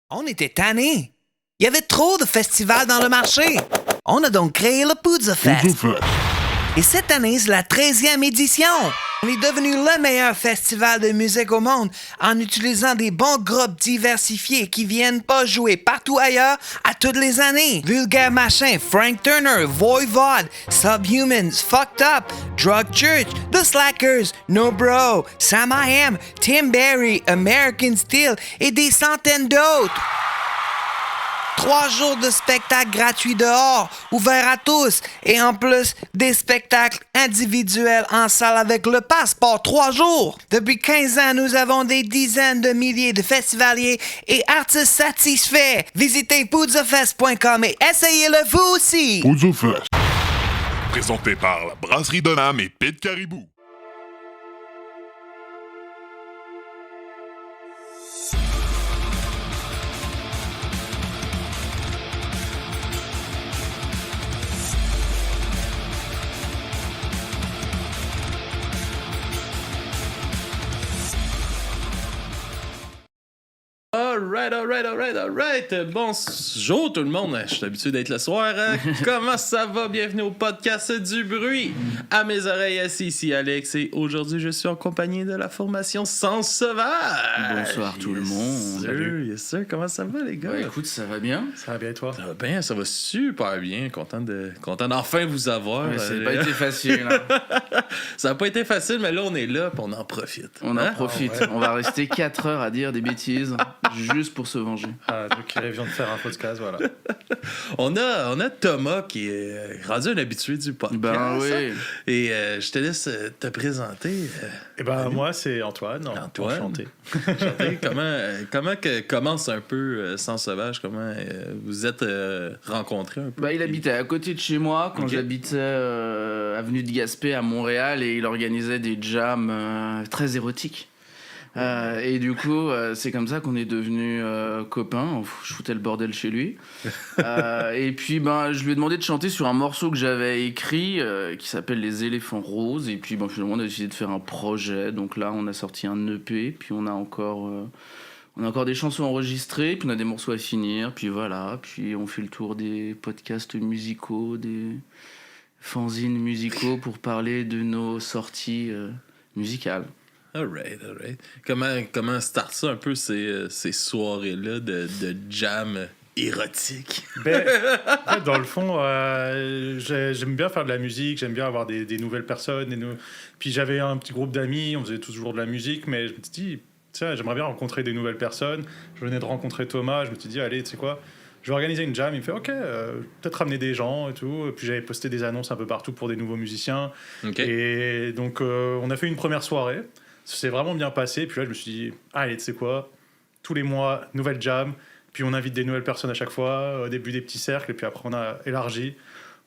On était tannés. Il y avait trop de festivals dans le marché. On a donc créé le Poudza Fest. Et cette année, c'est la 13e édition. On est devenu le meilleur festival de musique au monde en utilisant des bons groupes diversifiés qui viennent pas jouer partout ailleurs à toutes les années. Vulgaire Machin, Frank Turner, Voivod, Subhumans, Fucked Up, Drug Church, The Slackers, No Bro, Sam I Am, Tim Berry, American Steel et des centaines d'autres. 3 jours de spectacles gratuits dehors, ouverts à tous, et en plus, des spectacles individuels en salle avec le passeport 3 jours. Depuis 15 ans, nous avons des dizaines de milliers de festivaliers et artistes satisfaits. Visitez poudzafest.com et essayez-le vous aussi. Poudza Fest. Présenté par la Brasserie Donham et Pit Caribou. Alright. Bonjour tout le monde. Je suis habitué d'être le soir. Comment ça va? Bienvenue au podcast du bruit. À mes oreilles, assis ici Alex. Et aujourd'hui, je suis en compagnie de la formation Sens Sauvage. Bonsoir tout le monde. Salut. Yes sir. Comment ça va les gars? Ouais, écoute, ça va bien. Ça va bien, toi? Ça va bien, ça va super bien. Content d'enfin vous avoir. Ouais, ça n'a pas été facile. Hein. Ça n'a pas été facile, mais là, on est là et on en profite. On en profite. Ouais. On va rester 4 heures à dire des bêtises juste pour se venger. Donc, il vient de faire un podcast, voilà. On a Thomas qui est rendu un habitué du podcast. Ben oui. Et je te laisse te présenter. Moi, c'est Antoine. Enchanté. Comment commence un peu Sens Sauvage? Comment vous êtes rencontrés un peu? Il habitait à côté de chez moi quand j'habitais avenue de Gaspé à Montréal et il organisait des jams très érotiques. Et du coup, c'est comme ça qu'on est devenus copains. Je foutais le bordel chez lui. Et puis, je lui ai demandé de chanter sur un morceau que j'avais écrit qui s'appelle Les Éléphants Roses. Et puis, finalement, on a décidé de faire un projet. Donc là, on a sorti un EP. Puis, on a encore des chansons enregistrées. Puis, on a des morceaux à finir. Puis voilà. Puis, on fait le tour des podcasts musicaux, des fanzines musicaux pour parler de nos sorties musicales. Alright. Comment start ça un peu ces soirées-là de jam érotique? Dans le fond, j'aime bien faire de la musique, j'aime bien avoir des nouvelles personnes. Puis j'avais un petit groupe d'amis, on faisait toujours de la musique, mais je me suis dit, tiens, j'aimerais bien rencontrer des nouvelles personnes. Je venais de rencontrer Thomas, je me suis dit, allez, tu sais quoi, je vais organiser une jam. Il me fait, ok, peut-être ramener des gens et tout. Et puis j'avais posté des annonces un peu partout pour des nouveaux musiciens. Et donc, on a fait une première soirée. Ça s'est vraiment bien passé. Puis là, je me suis dit, allez, tu sais quoi, tous les mois, nouvelle jam. Puis on invite des nouvelles personnes à chaque fois, au début des petits cercles. Et puis après, on a élargi.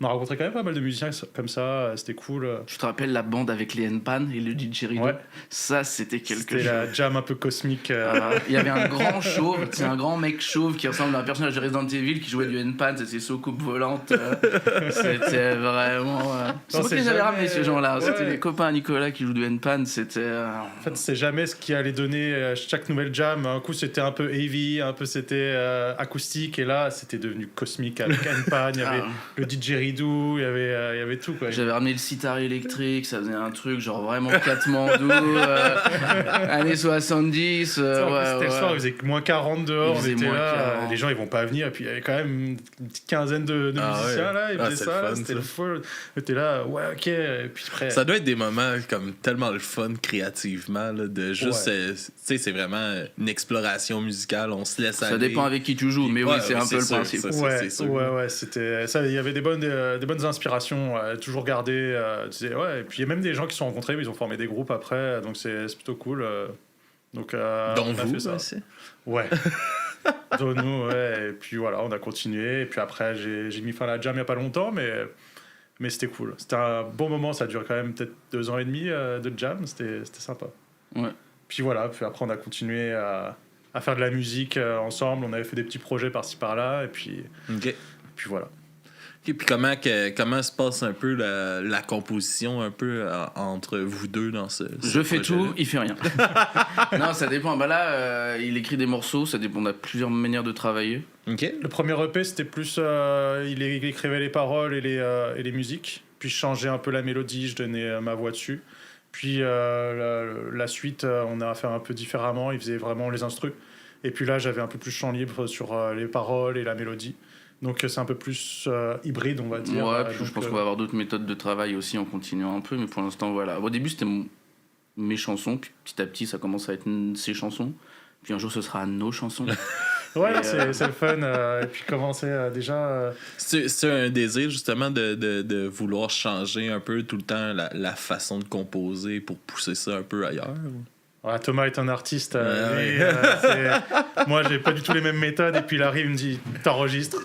On a rencontré quand même pas mal de musiciens comme ça. C'était cool. Tu te rappelles la bande avec les N-Pan et le didgeridoo? Ouais. Ça, c'était quelque chose. C'était la jam un peu cosmique. Il y avait un grand chauve, c'est un grand mec chauve qui ressemble à un personnage de Resident Evil qui jouait du N-Pan, c'était soucoupe volante. C'était vraiment... C'est moi qui les avais ramenés, ces gens-là. Ouais. C'était les copains à Nicolas qui jouent du N-Pan. C'était... En fait, c'est jamais ce qui allait donner chaque nouvelle jam. Un coup, c'était un peu heavy, un peu c'était acoustique. Et là, c'était devenu cosmique avec N-Pan. Il y avait le didgeridoo. Il y avait tout, quoi. J'avais ramené le sitar électrique, ça faisait un truc genre vraiment Katmandou, années 70. C'était le soir, il faisait moins 40 dehors, on était là, 40. Les gens ils vont pas venir, et puis il y avait quand même une petite quinzaine de musiciens là, ils faisaient ça, c'était le fun. T'es là, ouais, ok, et puis après... Ça doit être des moments comme tellement le fun créativement, là, de juste, tu sais, c'est vraiment une exploration musicale, on se laisse aller. Ça dépend avec qui tu joues, mais oui, c'est un peu le principe. Ouais, c'était ça, il y avait des bonnes inspirations, toujours garder, et puis il y a même des gens qui se sont rencontrés, ils ont formé des groupes après, donc c'est plutôt cool. Donc dont on a vous fait ça. Ouais. Dont nous, ouais. Et puis voilà, on a continué, et puis après j'ai mis fin à la jam il y a pas longtemps, mais c'était cool. C'était un bon moment, ça dure quand même peut-être 2 ans et demi de jam, c'était sympa. Ouais. Puis voilà, puis après on a continué à faire de la musique ensemble, on avait fait des petits projets par-ci par-là, et puis voilà. puis comment se passe un peu la composition un peu entre vous deux dans ce Je fais projet-là? tout, il fait rien. Non, ça dépend. Bah là, il écrit des morceaux, ça dépend. On a plusieurs manières de travailler. OK. Le premier EP, c'était plus. Il écrivait les paroles et les musiques. Puis je changeais un peu la mélodie, je donnais ma voix dessus. Puis la suite, on a fait un peu différemment. Il faisait vraiment les instrus. Et puis là, j'avais un peu plus champ libre sur les paroles et la mélodie. Donc c'est un peu plus hybride, on va dire. Ouais, puis Donc, je pense qu'on va avoir d'autres méthodes de travail aussi en continuant un peu. Mais pour l'instant, voilà. Au début, c'était mes chansons. Puis petit à petit, ça commence à être ses chansons. Puis un jour, ce sera nos chansons. Ouais, c'est le fun. Et puis commencer déjà. C'est un désir justement de vouloir changer un peu tout le temps la façon de composer pour pousser ça un peu ailleurs. Ouais, Thomas est un artiste. Ouais. Moi, j'ai pas du tout les mêmes méthodes. Et puis il arrive, il me dit t'enregistres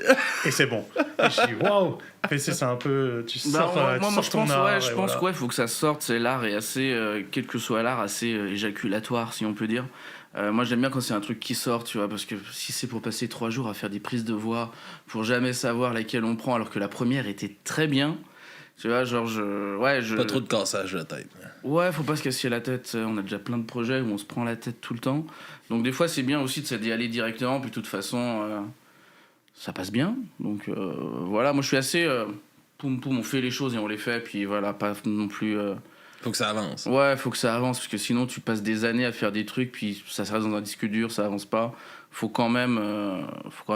et c'est bon. Et je dis waouh. C'est un peu. Tu sors, tu sors ton art. Je pense qu'il faut que ça sorte. C'est l'art est assez, quel que soit l'art, assez éjaculatoire, si on peut dire. Moi, j'aime bien quand c'est un truc qui sort, tu vois, parce que si c'est pour passer 3 jours à faire des prises de voix pour jamais savoir laquelle on prend, alors que la première était très bien. Tu vois, genre, Pas trop de cassage de tête. Ouais, faut pas se casser la tête. On a déjà plein de projets où on se prend la tête tout le temps. Donc, des fois, c'est bien aussi d'y aller directement. Puis, de toute façon, ça passe bien. Donc, voilà. Moi, je suis assez. Poum, poum, on fait les choses et on les fait. Puis, voilà, pas non plus. Faut que ça avance. Ouais, faut que ça avance. Parce que sinon, tu passes des années à faire des trucs. Puis, ça reste dans un disque dur, ça avance pas. Faut quand même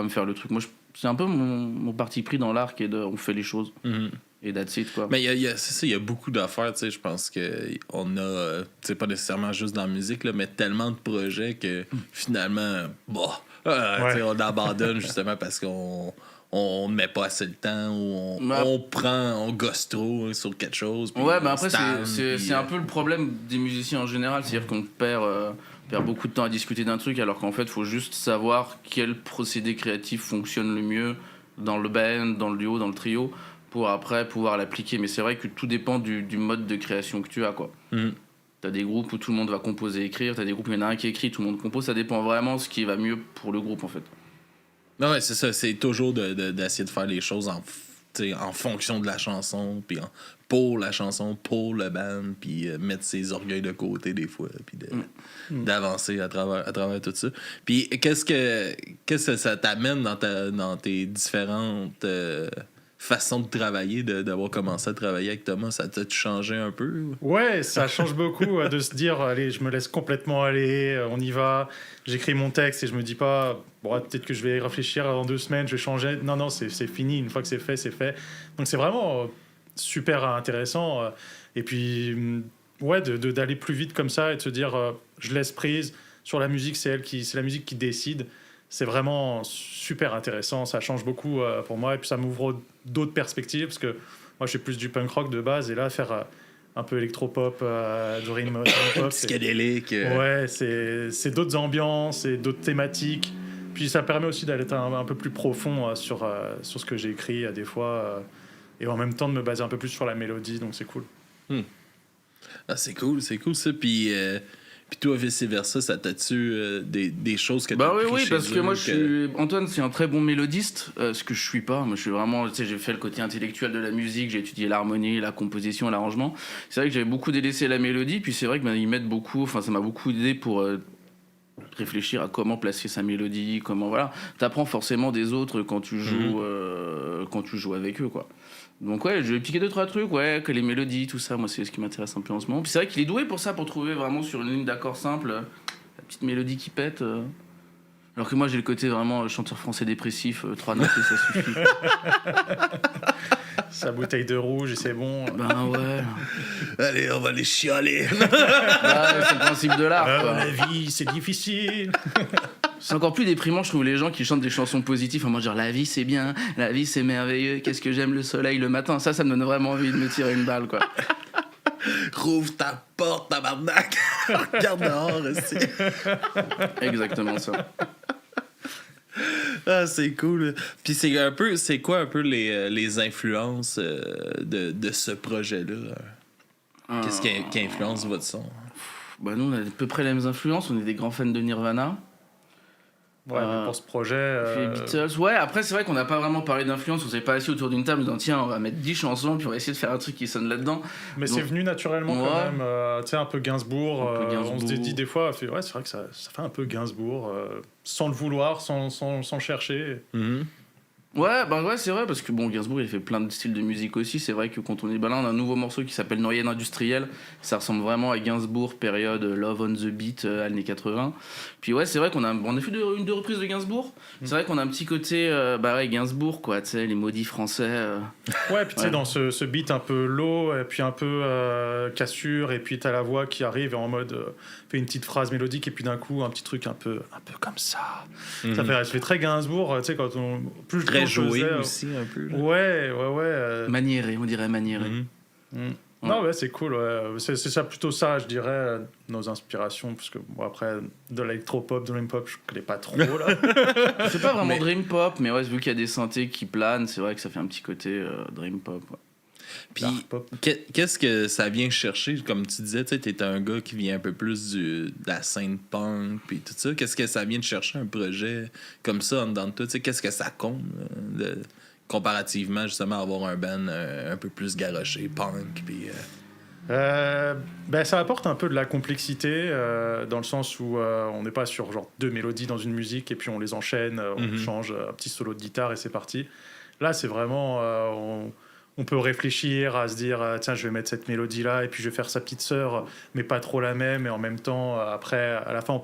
faire le truc. Moi, c'est un peu mon parti pris dans l'art qui est on fait les choses. Mm-hmm. Et that's it, quoi. Mais c'est ça, il y a beaucoup d'affaires, tu sais, je pense qu'on a, c'est pas nécessairement juste dans la musique, là, mais tellement de projets que finalement, tu sais, on abandonne justement parce qu'on ne met pas assez de temps ou on gosse trop sur quelque chose. Ouais, mais après, c'est un peu le problème des musiciens en général, c'est-à-dire qu'on perd beaucoup de temps à discuter d'un truc, alors qu'en fait, il faut juste savoir quel procédé créatif fonctionne le mieux dans le band, dans le duo, dans le trio, pour après pouvoir l'appliquer. Mais c'est vrai que tout dépend du mode de création que tu as, quoi. T'as des groupes où tout le monde va composer et écrire, t'as des groupes où il y en a un qui écrit, tout le monde compose, ça dépend vraiment de ce qui va mieux pour le groupe, en fait. Non, ouais, c'est ça, c'est toujours d'essayer de faire les choses en fonction de la chanson, puis pour la chanson, pour le band, puis mettre ses orgueils de côté des fois, puis d'avancer à travers tout ça. Puis qu'est-ce que ça t'amène dans tes différentes façons de travailler, d'avoir commencé à travailler avec Thomas? Ça t'a changé un peu? Ouais, ça change beaucoup de se dire allez, je me laisse complètement aller, on y va. J'écris mon texte et je me dis pas peut-être que je vais y réfléchir dans 2 semaines, je vais changer. Non, c'est fini. Une fois que c'est fait, c'est fait. Donc c'est vraiment super intéressant. Et puis d'aller plus vite comme ça et de se dire je laisse prise sur la musique, c'est la musique qui décide. C'est vraiment super intéressant, ça change beaucoup pour moi et puis ça m'ouvre d'autres perspectives parce que moi je suis plus du punk rock de base et là faire un peu électropop, du rhythm pop, psychédélique. Ouais, c'est d'autres ambiances et d'autres thématiques. Puis ça permet aussi d'aller un peu plus profond sur ce que j'ai écrit des fois et en même temps de me baser un peu plus sur la mélodie, donc c'est cool. Ah, c'est cool ça. Puis toi, vice-versa, ça t'a-tu des choses que t'as oui, chez parce que eux, moi, Antoine, c'est un très bon mélodiste, ce que je suis pas. Moi, je suis vraiment, tu sais, j'ai fait le côté intellectuel de la musique, j'ai étudié l'harmonie, la composition, l'arrangement. C'est vrai que j'avais beaucoup délaissé la mélodie, puis c'est vrai que ils m'aident beaucoup, enfin, ça m'a beaucoup aidé pour réfléchir à comment placer sa mélodie, voilà. T'apprends forcément des autres quand tu joues avec eux, quoi. Donc ouais, je vais piquer 2-3 trucs, que les mélodies, tout ça, moi c'est ce qui m'intéresse un peu en ce moment. Puis c'est vrai qu'il est doué pour ça, pour trouver vraiment sur une ligne d'accords simple, la petite mélodie qui pète. Alors que moi j'ai le côté vraiment chanteur français dépressif, 3 notes et ça suffit. Sa bouteille de rouge et c'est bon. Ben ouais. Allez, on va les chialer. C'est le principe de l'art, quoi. La vie, c'est difficile. C'est encore plus déprimant, je trouve, les gens qui chantent des chansons positives en mode genre la vie c'est bien, la vie c'est merveilleux, qu'est-ce que j'aime le soleil le matin. Ça me donne vraiment envie de me tirer une balle, quoi. Rouvre ta porte, tabarnak. Regarde dehors aussi. Exactement ça. Ah, c'est cool. Puis c'est quoi un peu les influences de ce projet-là? Qu'est-ce qui influence votre son? Bah nous on a à peu près les mêmes influences, on est des grands fans de Nirvana. Ouais, mais pour ce projet... Puis les Beatles, ouais, après c'est vrai qu'on n'a pas vraiment parlé d'influence, on s'est pas assis autour d'une table en disant tiens on va mettre 10 chansons puis on va essayer de faire un truc qui sonne là-dedans. Mais c'est venu naturellement quand même, tu sais, un peu Gainsbourg, on se dit des fois, ouais, c'est vrai que ça fait un peu Gainsbourg, sans le vouloir, sans le chercher. Ouais, c'est vrai, parce que bon, Gainsbourg, il fait plein de styles de musique aussi. C'est vrai que quand on est là, on a un nouveau morceau qui s'appelle Noyade industrielle. Ça ressemble vraiment à Gainsbourg, période Love on the Beat, années 80. Puis ouais, c'est vrai qu'on a fait une deux reprises de Gainsbourg. C'est vrai qu'on a un petit côté, Gainsbourg, quoi, tu sais, les maudits français. Ouais, puis tu sais, dans ce beat un peu low, et puis un peu cassure, et puis t'as la voix qui arrive en mode, fait une petite phrase mélodique, et puis d'un coup, un petit truc un peu comme ça. Ça fait très Gainsbourg, tu sais, quand on... Plus très joué aussi, un peu. Là. Ouais. Maniéré, on dirait maniéré. Ouais. Non, ouais, c'est cool. Ouais. C'est ça, plutôt ça, je dirais, nos inspirations. Parce que, bon, après, de l'électropop, de dream pop, je connais pas trop, là. C'est pas vraiment dream pop, mais ouais, vu qu'il y a des synthés qui planent, c'est vrai que ça fait un petit côté dream pop. Ouais. Puis, qu'est-ce que ça vient chercher? Comme tu disais, tu étais un gars qui vient un peu plus de la scène punk, puis tout ça. Qu'est-ce que ça vient de chercher un projet comme ça en dedans de toi? Qu'est-ce que ça compte comparativement, justement, à avoir un band un peu plus garoché, punk, puis... ça apporte un peu de la complexité, dans le sens où on n'est pas sur genre 2 mélodies dans une musique, et puis on les enchaîne, on change un petit solo de guitare, et c'est parti. Là, c'est vraiment... on peut réfléchir à se dire tiens, je vais mettre cette mélodie là et puis je vais faire sa petite sœur mais pas trop la même, et en même temps après à la fin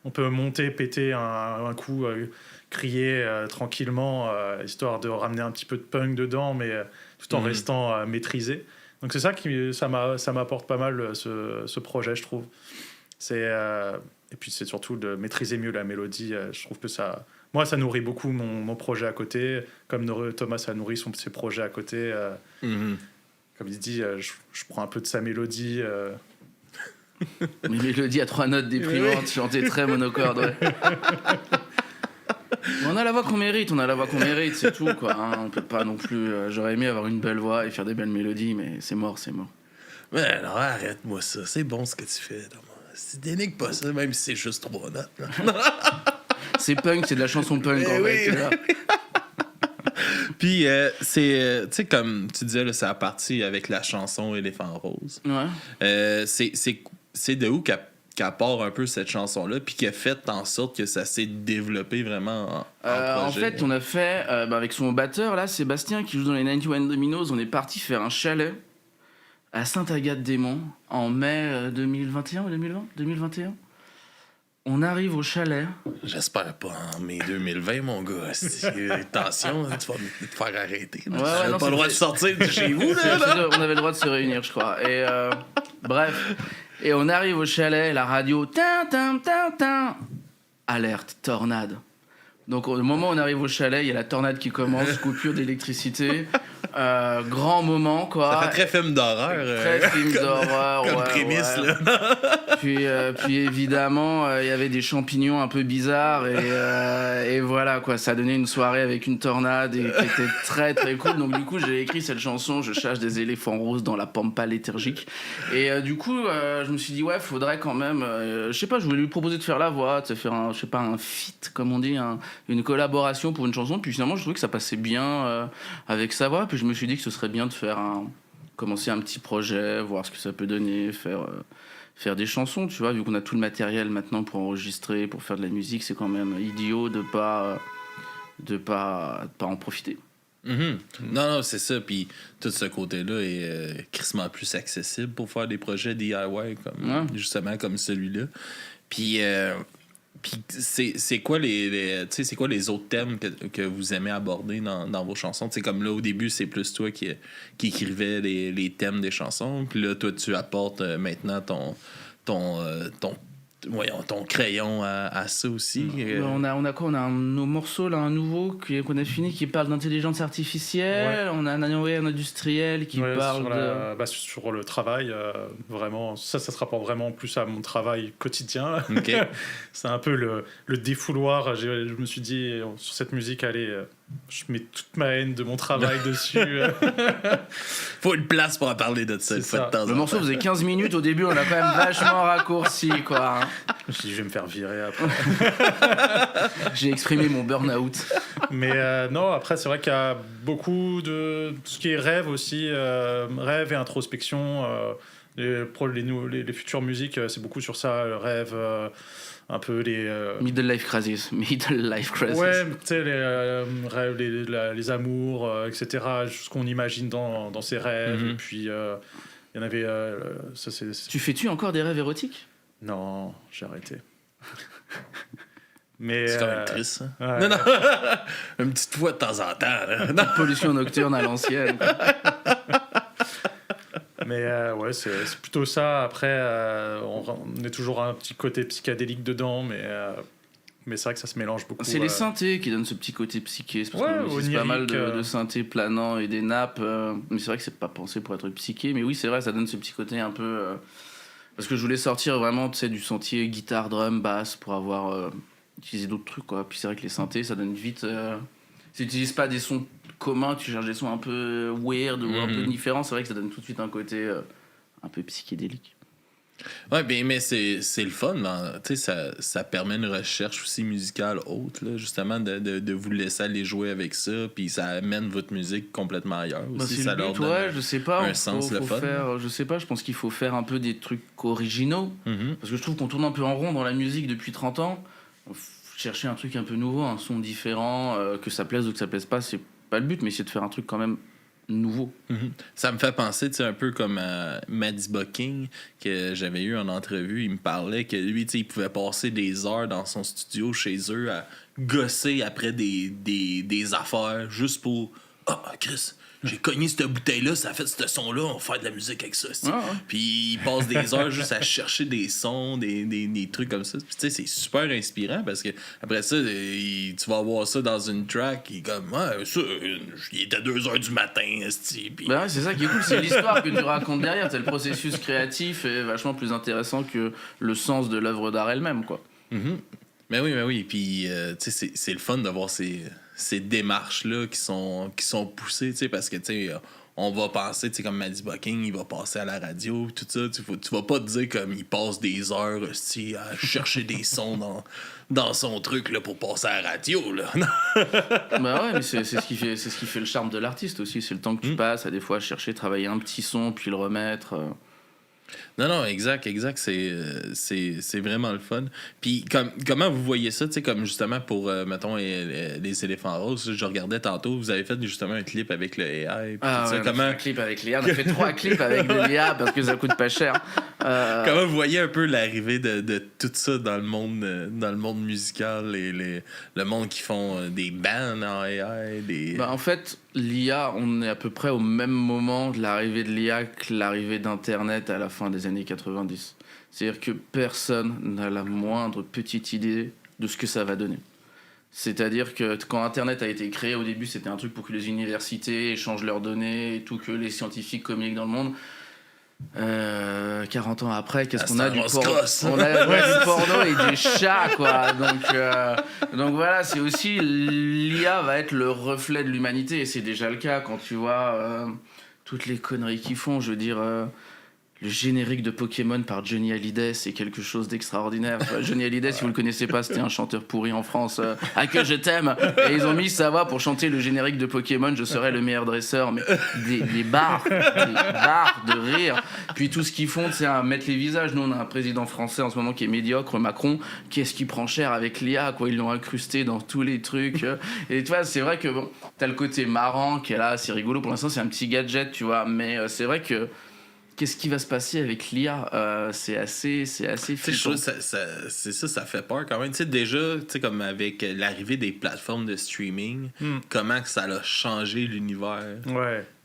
on peut monter, péter un coup, crier tranquillement, histoire de ramener un petit peu de punk dedans, mais tout en restant maîtrisé. Donc c'est ça ça m'apporte pas mal, ce projet, je trouve. Et puis c'est surtout de maîtriser mieux la mélodie. Je trouve que ça nourrit beaucoup mon projet à côté, comme Thomas a nourri ses projets à côté. Comme il dit, je prends un peu de sa mélodie. Une mélodie à 3 notes déprimantes, chantée très monocorde. Ouais. On a la voix qu'on mérite, c'est tout, quoi. Hein. On peut pas non plus... j'aurais aimé avoir une belle voix et faire des belles mélodies, mais c'est mort. Mais alors arrête-moi ça, c'est bon ce que tu fais, Thomas. Si dénigre pas ça, même si c'est juste 3 notes. C'est punk, c'est de la chanson punk, en fait. Là. Puis, tu sais, comme tu disais, là, ça a parti avec la chanson Éléphant Rose. Ouais. C'est de où qu'elle part un peu cette chanson-là, puis qui a fait en sorte que ça s'est développé vraiment en projet. En fait, on a fait, avec son batteur, là, Sébastien, qui joue dans les 91 Dominos, on est parti faire un chalet à Sainte-Agathe-des-Monts en mai 2021. On arrive au chalet. J'espère pas en mai 2020, mon gars. Attention, tu vas me faire arrêter. Ouais, tu n'as pas le droit de sortir de chez vous. Là. On avait le droit de se réunir, je crois. Et bref. Et on arrive au chalet, la radio. Alerte, tornade. Donc au moment où on arrive au chalet, il y a la tornade qui commence, coupure d'électricité. Grand moment, quoi. Ça fait très film d'horreur. Très film d'horreur, comme prémisse, là. Puis évidemment, il y avait des champignons un peu bizarres et voilà, quoi. Ça a donné une soirée avec une tornade qui était très très cool. Donc du coup, j'ai écrit cette chanson, Je cherche des éléphants roses dans la pampa léthargique. Et du coup, je me suis dit, ouais, faudrait quand même... je sais pas, je voulais lui proposer de faire la voix, de faire un feat, comme on dit, une collaboration pour une chanson. Puis finalement, je trouvais que ça passait bien avec sa voix. Puis je me suis dit que ce serait bien de commencer un petit projet, voir ce que ça peut donner, faire des chansons, tu vois, vu qu'on a tout le matériel maintenant pour enregistrer, pour faire de la musique, c'est quand même idiot de pas en profiter. Non, c'est ça. Puis tout ce côté-là est crissement plus accessible pour faire des projets DIY, justement comme celui-là. Puis c'est quoi c'est quoi les autres thèmes que vous aimez aborder dans vos chansons? T'sais, comme là, au début, c'est plus toi qui écrivais les thèmes des chansons. Puis là, toi, tu apportes maintenant ton crayon à ça aussi. On a quoi? On a nos morceaux, là, un nouveau qu'on a fini qui parle d'intelligence artificielle. Ouais. On a un industriel qui parle sur le travail. Vraiment, ça se rapporte vraiment plus à mon travail quotidien. Okay. C'est un peu le défouloir. Je me suis dit, sur cette musique, allez, je mets toute ma haine de mon travail dessus. Faut une place pour en parler de ça. Le morceau faisait 15 minutes au début, on a quand même vachement raccourci, quoi. Je me suis dit, je vais me faire virer après. J'ai exprimé mon burn-out. Mais non, après, c'est vrai qu'il y a beaucoup de tout ce qui est rêve aussi, rêve et introspection. Les futures musiques, c'est beaucoup sur ça, le rêve, un peu les... Middle life crisis. Ouais, tu sais, les rêves, les amours, etc., ce qu'on imagine dans ses rêves. Et puis, il y en avait... ça, Tu fais-tu encore des rêves érotiques? Non, j'ai arrêté. Mais, c'est quand même triste, ça. Ouais. Non. Une petite fois de temps en temps. Là. Non. Pollution nocturne à l'ancienne. Mais ouais, c'est plutôt ça. Après, on est toujours un petit côté psychédélique dedans, mais c'est vrai que ça se mélange beaucoup. C'est les synthés qui donnent ce petit côté psyché. C'est parce qu'on utilise pas mal de synthés planants et des nappes. Mais c'est vrai que c'est pas pensé pour être psyché. Mais oui, c'est vrai, ça donne ce petit côté un peu... Parce que je voulais sortir vraiment, tu sais, du sentier guitare, drum, basse pour avoir utilisé d'autres trucs, quoi. Puis c'est vrai que les synthés, ça donne vite... Tu n'utilises pas des sons communs, tu cherches des sons un peu weird ou un peu différents. C'est vrai que ça donne tout de suite un côté un peu psychédélique. Ouais, mais c'est le fun. Tu sais, ça permet une recherche aussi musicale haute, là, justement, de vous laisser aller jouer avec ça. Puis ça amène votre musique complètement ailleurs aussi. C'est ça le but, leur donne je sais pas. un sens, le fun. Je sais pas, je pense qu'il faut faire un peu des trucs originaux. Parce que je trouve qu'on tourne un peu en rond dans la musique depuis 30 ans. Chercher un truc un peu nouveau, un son différent, que ça plaise ou que ça plaise pas, c'est pas le but, mais essayer de faire un truc quand même nouveau. Ça me fait penser, tu sais, un peu comme Maddie Bucking, que j'avais eu en entrevue. Il me parlait que lui, tu sais, il pouvait passer des heures dans son studio chez eux à gosser après des affaires juste pour... Ah, Chris, j'ai cogné cette bouteille-là, ça a fait ce son-là, on va faire de la musique avec ça. Puis il passe des heures juste à chercher des sons, des trucs comme ça. Puis tu sais, c'est super inspirant parce que après ça, tu vas voir ça dans une track, il est comme, ça, il était 2h du matin, puis... Ben ouais, c'est ça qui est cool, c'est l'histoire que tu racontes derrière. C'est le processus créatif est vachement plus intéressant que le sens de l'œuvre d'art elle-même, quoi. Mais oui, puis tu sais, c'est le fun d'avoir ces démarches-là qui sont poussées, tu sais, parce que, tu sais, on va penser, tu sais, comme Maddie Bucking, il va passer à la radio, tout ça, tu vas pas te dire comme il passe des heures, à chercher des sons dans son truc, là, pour passer à la radio, là. Bah ouais, mais c'est ce qui fait le charme de l'artiste aussi, c'est le temps que tu passes à des fois chercher, travailler un petit son, puis le remettre... Non, exact, c'est vraiment le fun. Puis comment vous voyez ça, tu sais, comme justement pour, mettons, les éléphants roses, je regardais tantôt, vous avez fait justement un clip avec le AI. Ah ouais, on a fait un clip avec l'IA, on a fait 3 clips avec de l'IA parce que ça coûte pas cher. Comment vous voyez un peu l'arrivée de tout ça dans le monde musical et le monde qui font des bands en AI, en fait, l'IA, on est à peu près au même moment de l'arrivée de l'IA que l'arrivée d'Internet à la fin des années 90. C'est-à-dire que personne n'a la moindre petite idée de ce que ça va donner. C'est-à-dire que quand Internet a été créé, au début, c'était un truc pour que les universités échangent leurs données et tout, que les scientifiques communiquent dans le monde. 40 ans après, qu'est-ce qu'on a du porno? On a du porno et des chats, quoi. Donc voilà, c'est aussi l'IA va être le reflet de l'humanité et c'est déjà le cas quand tu vois toutes les conneries qu'ils font. Je veux dire, le générique de Pokémon par Johnny Hallyday, c'est quelque chose d'extraordinaire. Johnny Hallyday, si vous le connaissez pas, c'était un chanteur pourri en France. Ah, que je t'aime. Et ils ont mis sa voix pour chanter le générique de Pokémon. Je serai le meilleur dresseur. Mais des barres de rire. Puis tout ce qu'ils font, c'est mettre les visages. Nous, on a un président français en ce moment qui est médiocre, Macron. Qu'est-ce qui prend cher avec l'IA, quoi. Ils l'ont incrusté dans tous les trucs. Et tu vois, c'est vrai que bon, t'as le côté marrant qui est là, c'est rigolo. Pour l'instant, c'est un petit gadget, tu vois. Mais c'est vrai que qu'est-ce qui va se passer avec l'IA? C'est assez flippant. Ça fait peur quand même. Tu sais, déjà, tu sais, comme avec l'arrivée des plateformes de streaming, comment que ça a changé l'univers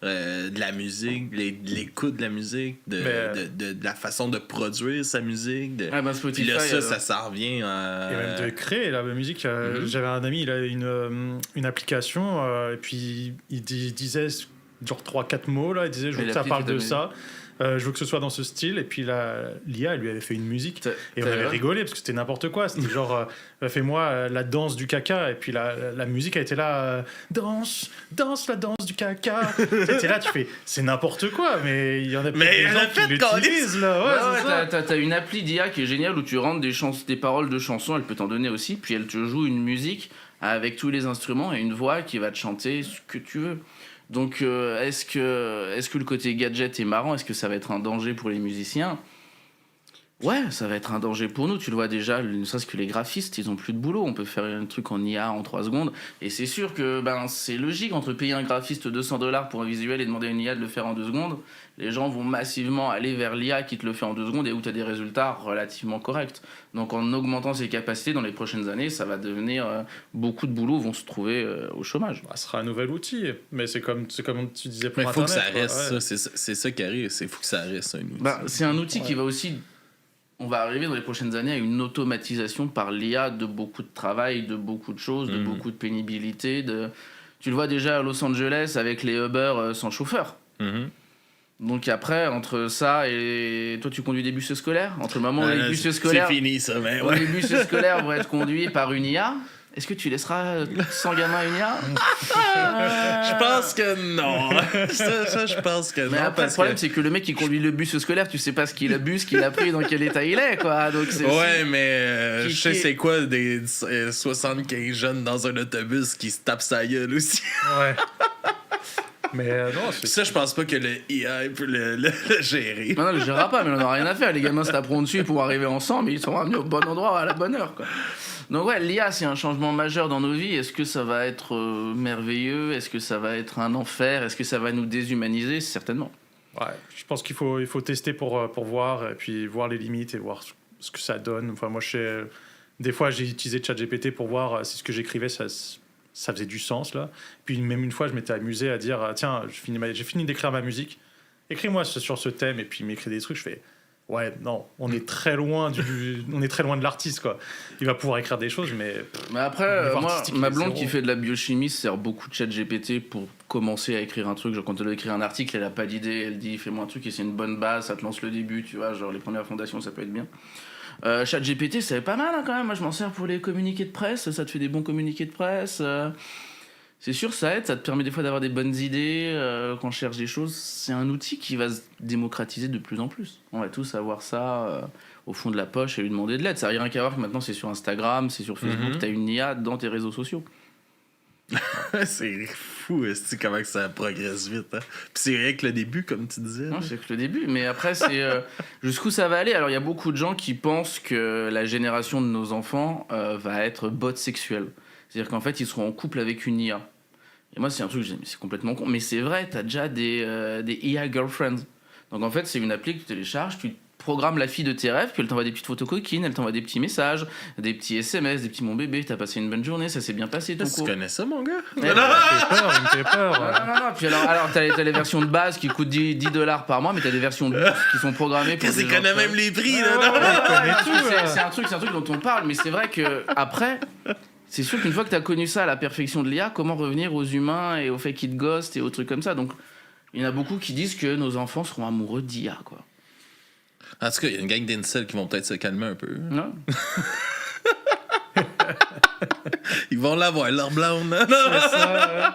de la musique, de l'écoute de la musique, de la façon de produire sa musique. Puis là, ça s'en revient à... Et même de créer la musique. J'avais un ami, il a une application, et puis il disait genre 3-4 mots, là, il disait, je veux que ça parle de ça. je veux que ce soit dans ce style. Et puis là, l'IA, elle lui avait fait une musique. Et on avait rigolé parce que c'était n'importe quoi. C'était genre, fais-moi la danse du caca. Et puis la musique a été là, danse la danse du caca. T'es là, tu fais, c'est n'importe quoi. Mais il y en a Mais des gens qui l'utilisent là. Ouais, t'as une appli d'IA qui est géniale où tu rentres des paroles de chansons, elle peut t'en donner aussi, puis elle te joue une musique avec tous les instruments et une voix qui va te chanter ce que tu veux. Donc est-ce que le côté gadget est marrant? Est-ce que ça va être un danger pour les musiciens? Ouais, ça va être un danger pour nous. Tu le vois déjà, ne serait-ce que les graphistes, ils ont plus de boulot. On peut faire un truc en IA en 3 secondes. Et c'est sûr que c'est logique entre payer un graphiste $200 pour un visuel et demander à une IA de le faire en 2 secondes. Les gens vont massivement aller vers l'IA qui te le fait en 2 secondes et où tu as des résultats relativement corrects. Donc en augmentant ses capacités dans les prochaines années, ça va devenir... beaucoup de boulots vont se trouver au chômage. Ce sera un nouvel outil. Mais c'est comme tu disais pour Mais il faut Internet. Que ça reste ça. C'est ça qui arrive. Il faut que ça reste un outil. C'est un outil qui va aussi... On va arriver dans les prochaines années à une automatisation par l'IA de beaucoup de travail, de beaucoup de choses, de beaucoup de pénibilité. Tu le vois déjà à Los Angeles avec les Uber sans chauffeur. Donc après, entre ça et... Toi, tu conduis des bus scolaires? Entre le moment où les bus scolaires... C'est fini, ça. Mais les bus scolaires vont être conduits par une IA. Est-ce que tu laisseras 100 gamins à une IA? Je pense que non. ça, je pense que non. Mais après, le problème, c'est que le mec qui conduit le bus scolaire, tu sais pas ce qu'il a bu, ce qu'il a pris, dans quel état il est, quoi. Donc, mais je sais c'est quoi des 75 jeunes dans un autobus qui se tapent sa gueule aussi. Ouais. Mais non, ça, je pense pas que le IA peut le gérer. Non, le gérera pas, mais on en a rien à faire. Les gamins se taperont dessus pour arriver ensemble, ils sont ramenés au bon endroit à la bonne heure, quoi. Donc ouais, l'IA, c'est un changement majeur dans nos vies. Est-ce que ça va être merveilleux? Est-ce que ça va être un enfer? Est-ce que ça va nous déshumaniser? Certainement. Ouais, je pense qu'il faut tester pour voir, et puis voir les limites et voir ce que ça donne. Enfin, moi, des fois, j'ai utilisé ChatGPT pour voir si ce que j'écrivais, ça faisait du sens, là. Puis même une fois, je m'étais amusé à dire, tiens, j'ai fini d'écrire ma musique, écris-moi sur ce thème, et puis il m'écrit des trucs, je fais... Ouais, non, on est très loin de l'artiste, quoi. Il va pouvoir écrire des choses, mais après, moi, ma blonde qui fait de la biochimie sert beaucoup de ChatGPT pour commencer à écrire un truc. Genre, quand elle doit écrire un article, elle a pas d'idée, elle dit fais-moi un truc et c'est une bonne base, ça te lance le début, tu vois, genre les premières fondations, ça peut être bien. ChatGPT, c'est pas mal, hein, quand même. Moi, je m'en sers pour les communiqués de presse, ça te fait des bons communiqués de presse. C'est sûr, ça aide, ça te permet des fois d'avoir des bonnes idées quand on cherche des choses. C'est un outil qui va se démocratiser de plus en plus. On va tous avoir ça au fond de la poche et lui demander de l'aide. Ça n'a rien qu'à voir que maintenant c'est sur Instagram, c'est sur Facebook, t'as une IA dans tes réseaux sociaux. C'est fou, comment que ça progresse vite. Hein? Puis c'est rien que le début, comme tu disais. Non, c'est que le début, mais après, c'est jusqu'où ça va aller. Alors, il y a beaucoup de gens qui pensent que la génération de nos enfants va être bot sexuelle. C'est-à-dire qu'en fait, ils seront en couple avec une IA. Et moi, c'est un truc, c'est complètement con. Mais c'est vrai, t'as déjà des IA girlfriends. Donc en fait, c'est une appli que tu télécharges, tu programmes la fille de tes rêves, puis elle t'envoie des petites photos coquines, elle t'envoie des petits messages, des petits SMS, des petits mon bébé, t'as passé une bonne journée, ça s'est bien passé ton cours. Tu connais ça, mon gars? Il me fait peur. Non. Puis alors t'as les versions de base qui coûtent $10 par mois, mais t'as des versions de plus qui sont programmées pour c'est qu'on a même les prix, là. C'est un truc dont on parle, mais c'est vrai que après... C'est sûr qu'une fois que tu as connu ça à la perfection de l'IA, comment revenir aux humains et aux fake it ghost et aux trucs comme ça. Donc, il y en a beaucoup qui disent que nos enfants seront amoureux d'IA, quoi. En tout cas, il y a une gang d'incels qui vont peut-être se calmer un peu. Non. Ils vont l'avoir, leur blonde. C'est ça,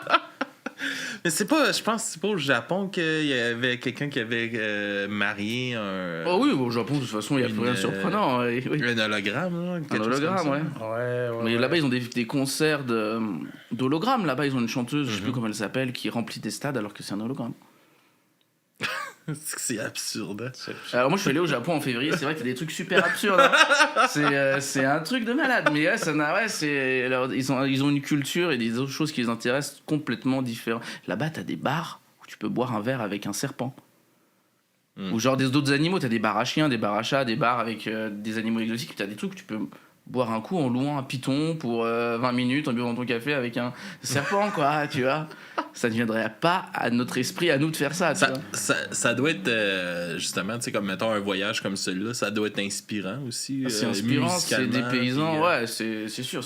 Mais c'est pas, je pense que c'est pas au Japon qu'il y avait quelqu'un qui avait marié un... Oh oui, au Japon, de toute façon, il n'y a plus rien de surprenant. Oui. Un hologramme, là. Un hologramme, ouais. Mais là-bas, ils ont des concerts d'hologrammes. Là-bas, ils ont une chanteuse, je sais plus comment elle s'appelle, qui remplit des stades alors que c'est un hologramme. C'est absurde. Alors moi je suis allé au Japon en février, c'est vrai que t'as des trucs super absurdes. Hein. C'est un truc de malade, mais alors, ils ont une culture et des autres choses qui les intéressent complètement différentes. Là-bas t'as des bars où tu peux boire un verre avec un serpent. Ou genre d'autres animaux, t'as des bars à chiens, des bars à chats, des bars avec des animaux exotiques, t'as des trucs où tu peux boire un coup en louant un python pour 20 minutes en buvant ton café avec un serpent, quoi, tu vois. Ça ne viendrait pas à notre esprit, à nous, de faire ça. Ça doit être, justement, tu sais, comme mettons un voyage comme celui-là, ça doit être inspirant aussi. C'est inspirant, c'est des paysans, puis, ouais, c'est sûr,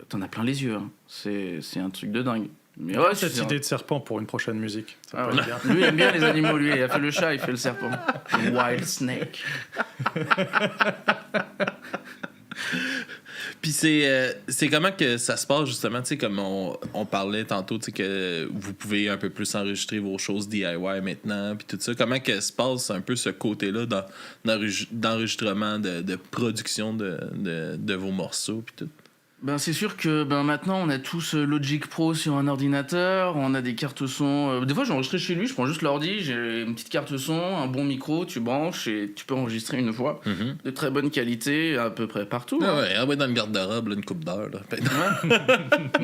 t'en as plein les yeux, hein. C'est un truc de dingue. Mais ouais, Cette idée de serpent pour une prochaine musique. Ça peut être bien. Lui, il aime bien les animaux, lui. Il a fait le chat, il fait le serpent. Le wild snake. Puis c'est comment que ça se passe, justement, tu sais, comme on parlait tantôt, tu sais, que vous pouvez un peu plus enregistrer vos choses DIY maintenant, puis tout ça. Comment que se passe un peu ce côté-là d'enregistrement, de production de vos morceaux, puis tout? Ben, c'est sûr que maintenant on a tous Logic Pro sur un ordinateur, on a des cartes son. Des fois j'ai enregistré chez lui, je prends juste l'ordi, j'ai une petite carte son, un bon micro, tu branches et tu peux enregistrer une fois. De très bonne qualité, à peu près partout. Ouais, dans le garde-robe, là, une coupe d'heure. Ouais.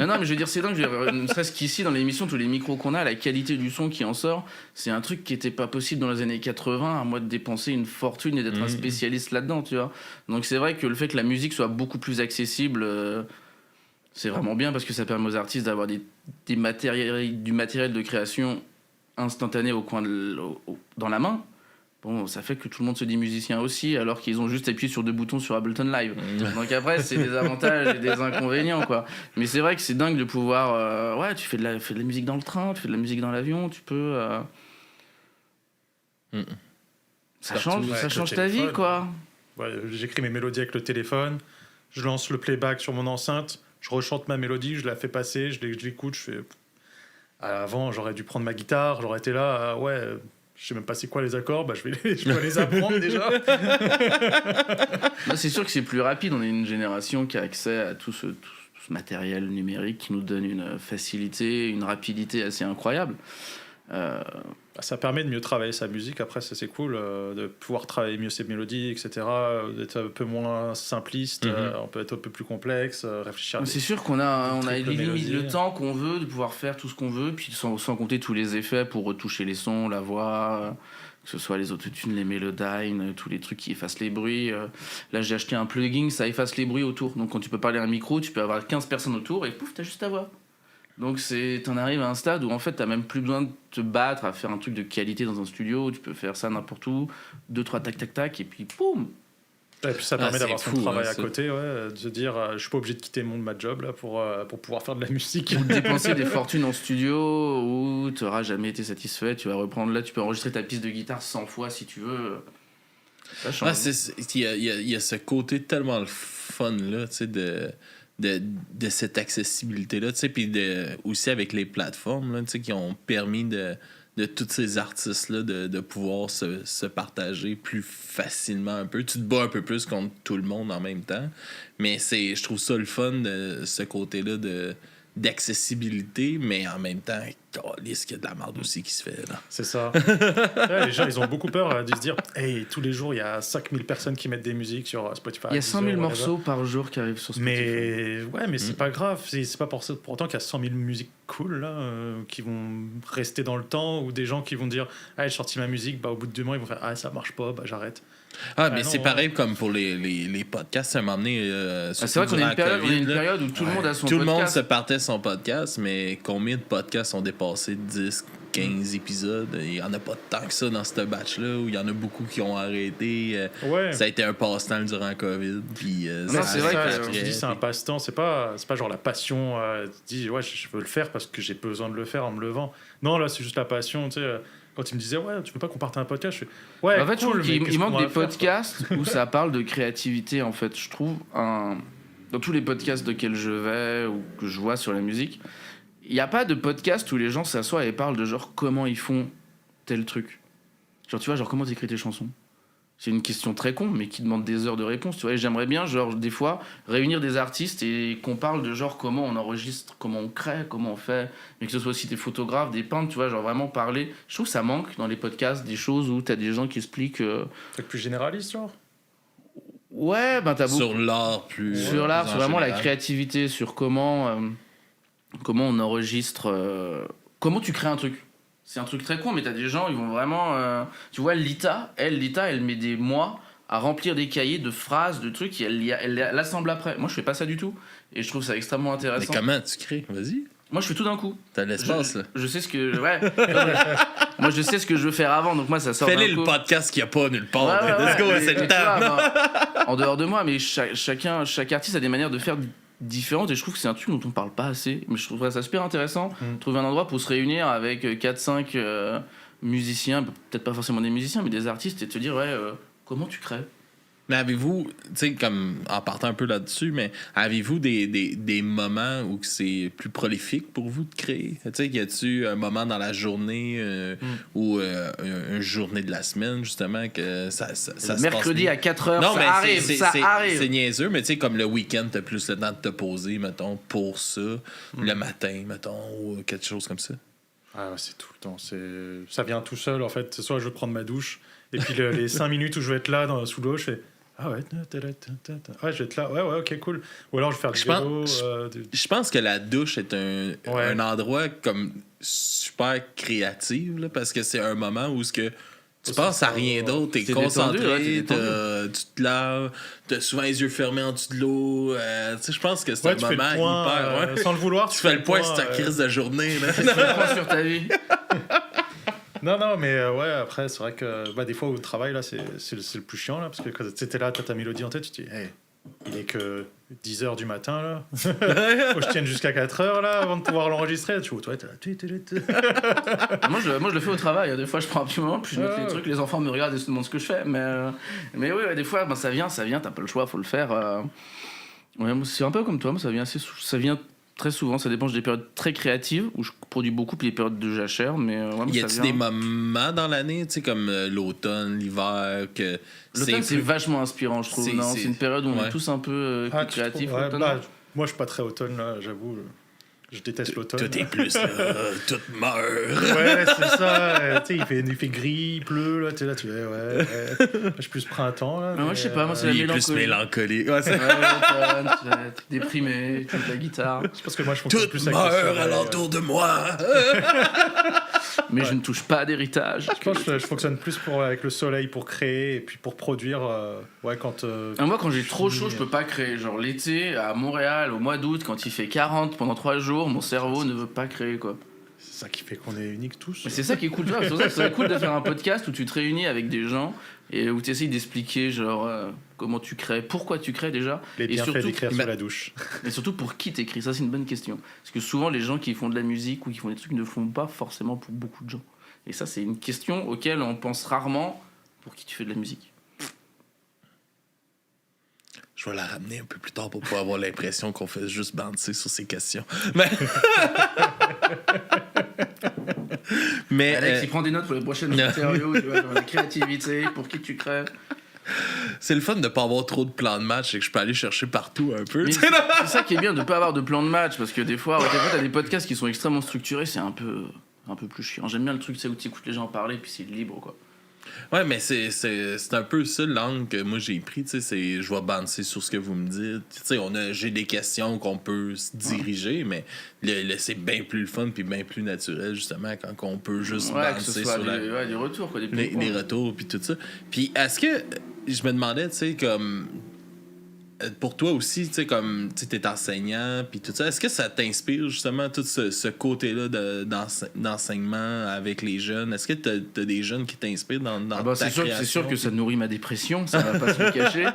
non, mais je veux dire, c'est dingue, ne serait-ce qu'ici dans l'émission, tous les micros qu'on a, la qualité du son qui en sort, c'est un truc qui était pas possible dans les années 80, à moi de dépenser une fortune et d'être un spécialiste là-dedans, tu vois. Donc c'est vrai que le fait que la musique soit beaucoup plus accessible. C'est vraiment bien parce que ça permet aux artistes d'avoir du matériel de création instantané dans la main. Bon, ça fait que tout le monde se dit musicien aussi, alors qu'ils ont juste appuyé sur 2 boutons sur Ableton Live. Donc après, c'est des avantages et des inconvénients, quoi. Mais c'est vrai que c'est dingue de pouvoir... ouais, tu fais de la musique dans le train, tu fais de la musique dans l'avion, tu peux... Ça change ta vie, quoi. Ouais, j'écris mes mélodies avec le téléphone, je lance le playback sur mon enceinte, je rechante ma mélodie, je la fais passer, je l'écoute, je fais... Avant, j'aurais dû prendre ma guitare, j'aurais été là, je sais même pas c'est quoi les accords, je dois les apprendre déjà. C'est sûr que c'est plus rapide, on est une génération qui a accès à tout ce matériel numérique qui nous donne une facilité, une rapidité assez incroyable. Ça permet de mieux travailler sa musique, après ça c'est cool, de pouvoir travailler mieux ses mélodies, etc., d'être un peu moins simpliste, on peut être un peu plus complexe, réfléchir. C'est sûr qu'on a le temps qu'on veut de pouvoir faire tout ce qu'on veut, puis sans compter tous les effets pour retoucher les sons, la voix, que ce soit les autotunes, les Melodyne, tous les trucs qui effacent les bruits. Là j'ai acheté un plugin, ça efface les bruits autour, donc quand tu peux parler à un micro, tu peux avoir 15 personnes autour et pouf, t'as juste ta voix. Donc t'en arrives à un stade où en fait t'as même plus besoin de te battre à faire un truc de qualité dans un studio, tu peux faire ça n'importe où, 2-3 tac et puis boum. Et puis ça permet d'avoir son travail à ça. côté, de se dire je suis pas obligé de quitter ma job là pour pouvoir faire de la musique. Ou de dépenser des fortunes en studio où t'auras jamais été satisfait, tu vas reprendre là, tu peux enregistrer ta piste de guitare 100 fois si tu veux. Ça change. Il y a ce côté tellement le fun là, tu sais, de cette accessibilité-là, tu sais, puis aussi avec les plateformes, là, tu sais, qui ont permis de tous ces artistes-là de pouvoir se partager plus facilement un peu. Tu te bats un peu plus contre tout le monde en même temps, mais je trouve ça le fun de ce côté-là d'accessibilité, mais en même temps, il y a de la merde aussi qui se fait, là. C'est ça. Les gens, ils ont beaucoup peur de se dire hey, tous les jours, il y a 5000 personnes qui mettent des musiques sur Spotify. Il y a 100 000 morceaux par jour qui arrivent sur Spotify. Mais c'est pas grave. C'est pas pour autant qu'il y a 100 000 musiques cool là, qui vont rester dans le temps, ou des gens qui vont dire j'ai sorti ma musique, au bout de 2 mois, ils vont faire ça marche pas, j'arrête. Mais c'est pareil comme pour les podcasts. Ça m'a amené. C'est vrai qu'on a une période où tout le monde a son podcast. Tout le monde se partait son podcast, mais combien de podcasts ont dépassé 10, 15 épisodes? Il n'y en a pas tant que ça dans ce batch-là, où il y en a beaucoup qui ont arrêté. Ça a été un passe-temps durant la COVID. Puis, c'est vrai que je dis c'est un passe-temps, c'est pas genre la passion. Tu dis je veux le faire parce que j'ai besoin de le faire en me levant. Non, là c'est juste la passion, tu sais. Quand il me disait tu veux pas qu'on parte un podcast, je fais en fait, cool, il manque des podcasts où ça parle de créativité, en fait. Je trouve dans tous les podcasts auxquels je vais ou que je vois sur la musique, il n'y a pas de podcast où les gens s'assoient et parlent de genre comment ils font tel truc. Genre tu vois, genre comment t'écris tes chansons. C'est une question très con, mais qui demande des heures de réponse, tu vois. Et j'aimerais bien, genre, des fois, réunir des artistes et qu'on parle de, genre, comment on enregistre, comment on crée, comment on fait. Mais que ce soit aussi des photographes, des peintres, tu vois, genre, vraiment parler. Je trouve que ça manque dans les podcasts des choses où t'as des gens qui expliquent... C'est plus généraliste, genre. Ouais, t'as beaucoup... Sur l'art, plus... Sur l'art, sur vraiment la créativité, sur comment on enregistre... comment tu crées un truc. C'est un truc très con, mais t'as des gens, ils vont vraiment... tu vois, Lita, elle met des mois à remplir des cahiers de phrases, de trucs, et elle l'assemble après. Moi, je fais pas ça du tout. Et je trouve ça extrêmement intéressant. Mais comment tu crées? Vas-y. Moi, je fais tout d'un coup. T'as l'espace, là. Je sais ce que... Ouais. Moi, je sais ce que je veux faire avant, donc moi, ça sort d'un coup. Fais-le le podcast qu'il n'y a pas nulle part. Ouais, Let's go, c'est le temps. En dehors de moi, mais chaque artiste a des manières de faire différentes et je trouve que c'est un truc dont on parle pas assez. Mais je trouverais ça super intéressant. Trouver un endroit pour se réunir avec 4-5 musiciens, peut-être pas forcément des musiciens, mais des artistes et te dire, comment tu crées? Mais avez-vous, tu sais, comme en partant un peu là-dessus, mais avez-vous des moments où c'est plus prolifique pour vous de créer? Tu sais, y a-tu un moment dans la journée ou une journée de la semaine, justement, que ça se mercredi passe à 4h, non, ça mais arrive, ça arrive. C'est niaiseux, mais tu sais, comme le week-end, t'as plus le temps de te poser, mettons, pour ça, le matin, mettons, ou quelque chose comme ça. Ah, c'est tout le temps. Ça vient tout seul, en fait. Soit je vais prendre ma douche, et puis les 5 minutes où je vais être là, sous l'eau, je fais... Ah ouais, ouais, je vais être là. Ouais, ok, cool. Ou alors je vais faire du vélo. Je pense que la douche est un endroit comme super créatif, là, parce que c'est un moment où tu penses à rien d'autre, t'es concentré, tu te laves, t'as souvent les yeux fermés en dessous de l'eau. Tu sais, je pense que c'est un moment hyper... sans le vouloir, tu fais le point sur ta crise de journée. Là. Tu fais le point sur ta vie. Non, mais après, c'est vrai que des fois au travail, là, c'est le plus chiant, là, parce que quand t'es là, t'as ta mélodie en tête, tu te dis, hey, il est que 10h du matin, là. Faut que je tienne jusqu'à 4h, là, avant de pouvoir l'enregistrer. Tu vois, toi, moi, je le fais au travail. Des fois, je prends un petit moment, puis je note les trucs, les enfants me regardent et se demandent ce que je fais. Mais oui, des fois, ça vient, t'as pas le choix, faut le faire. C'est un peu comme toi, moi, ça vient très souvent, ça dépend. J'ai des périodes très créatives où je produis beaucoup, puis des périodes de jachère. Mais y a-t-il des moments dans l'année, tu sais, comme l'automne, l'hiver, que l'automne, c'est vachement inspirant, je trouve. C'est une période où on est tous un peu créatifs. Moi, je suis pas très automne, là, j'avoue. Je déteste l'automne. Tout est plus, tout meurt. Ouais, c'est ça. Tu sais, il fait gris, il pleut, là, tu es là, je suis plus printemps, là. Moi, je sais pas, moi, c'est la mélancolie. Plus mélancolique. Ouais, l'automne, t'es déprimé, tu joues de la guitare. C'est parce que moi, je fonctionne plus avec le soleil. Tout meurt alentour de moi. Mais je ne touche pas d'héritage. Je pense que je fonctionne plus avec le soleil pour créer et puis pour produire. Moi, quand j'ai trop chaud, je peux pas créer. Genre l'été, à Montréal, au mois d'août, quand il fait 40 pendant 3 jours, mon cerveau ne veut pas créer, quoi. C'est ça qui fait qu'on est uniques tous. Mais c'est ça qui est cool, tu vois. C'est pour ça que c'est cool de faire un podcast où tu te réunis avec des gens et où tu essayes d'expliquer, genre, comment tu crées, pourquoi tu crées déjà. Les bienfaits d'écrire sur la douche. Et surtout, pour qui t'écris. Ça, c'est une bonne question. Parce que souvent, les gens qui font de la musique ou qui font des trucs ne font pas forcément pour beaucoup de gens. Et ça, c'est une question auquel on pense rarement pour qui tu fais de la musique. Je vais la ramener un peu plus tard pour pas avoir l'impression qu'on fait juste bouncer sur ces questions. Mais Alex, il prend des notes pour les prochaines interviews, tu vois, genre la créativité, pour qui tu crées. C'est le fun de pas avoir trop de plans de match et que je peux aller chercher partout un peu. C'est ça qui est bien de pas avoir de plan de match, parce que des fois t'as des podcasts qui sont extrêmement structurés, c'est un peu plus chiant. J'aime bien le truc, c'est où tu écoutes les gens parler, puis c'est libre, quoi. Ouais, mais c'est un peu ça l'angle que moi j'ai pris, tu sais, je vais bouncer sur ce que vous me dites. Tu sais, j'ai des questions qu'on peut se diriger, mais c'est bien plus le fun puis bien plus naturel, justement, quand on peut juste bouncer sur des retours, quoi, des retours puis tout ça. Puis est-ce que, je me demandais, tu sais, comme... Pour toi aussi, tu sais, comme tu es enseignant, puis tout ça, est-ce que ça t'inspire justement tout ce côté-là d'enseignement avec les jeunes? Est-ce que tu as des jeunes qui t'inspirent dans ta création? C'est sûr que ça nourrit ma dépression, ça va pas se le cacher.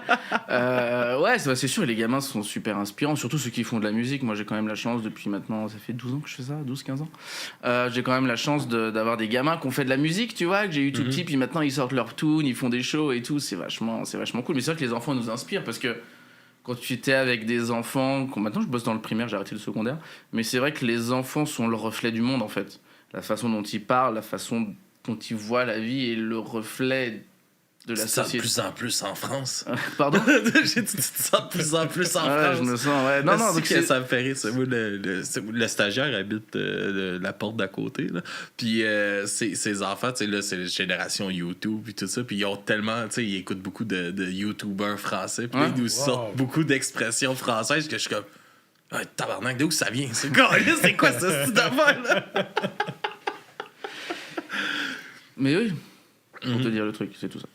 C'est sûr, les gamins sont super inspirants, surtout ceux qui font de la musique. Moi, j'ai quand même la chance, depuis maintenant, ça fait 12 ans que je fais ça, 12-15 ans. J'ai quand même la chance d'avoir des gamins qui ont fait de la musique, tu vois, que j'ai eu tout petit, puis maintenant ils sortent leur tune, ils font des shows et tout, c'est vachement cool. Mais c'est vrai que les enfants nous inspirent, parce que quand tu étais avec des enfants, maintenant je bosse dans le primaire, j'ai arrêté le secondaire, mais c'est vrai que les enfants sont le reflet du monde, en fait. La façon dont ils parlent, la façon dont ils voient la vie est le reflet de la société. De plus en plus en France. Pardon? J'ai dit ça de plus en plus en France. Je me sens, ouais. Non, donc ça me fait rire. Le stagiaire habite la porte d'à côté, là. Puis ses enfants, tu sais, là, c'est la génération YouTube puis tout ça. Puis ils ont tellement, tu sais, ils écoutent beaucoup de YouTubers français. Puis ils nous sortent beaucoup d'expressions françaises que je suis comme, ah, tabarnak, d'où ça vient? C'est quoi ça, cette affaire-là? Mais oui, pour te dire le truc, c'est tout ça.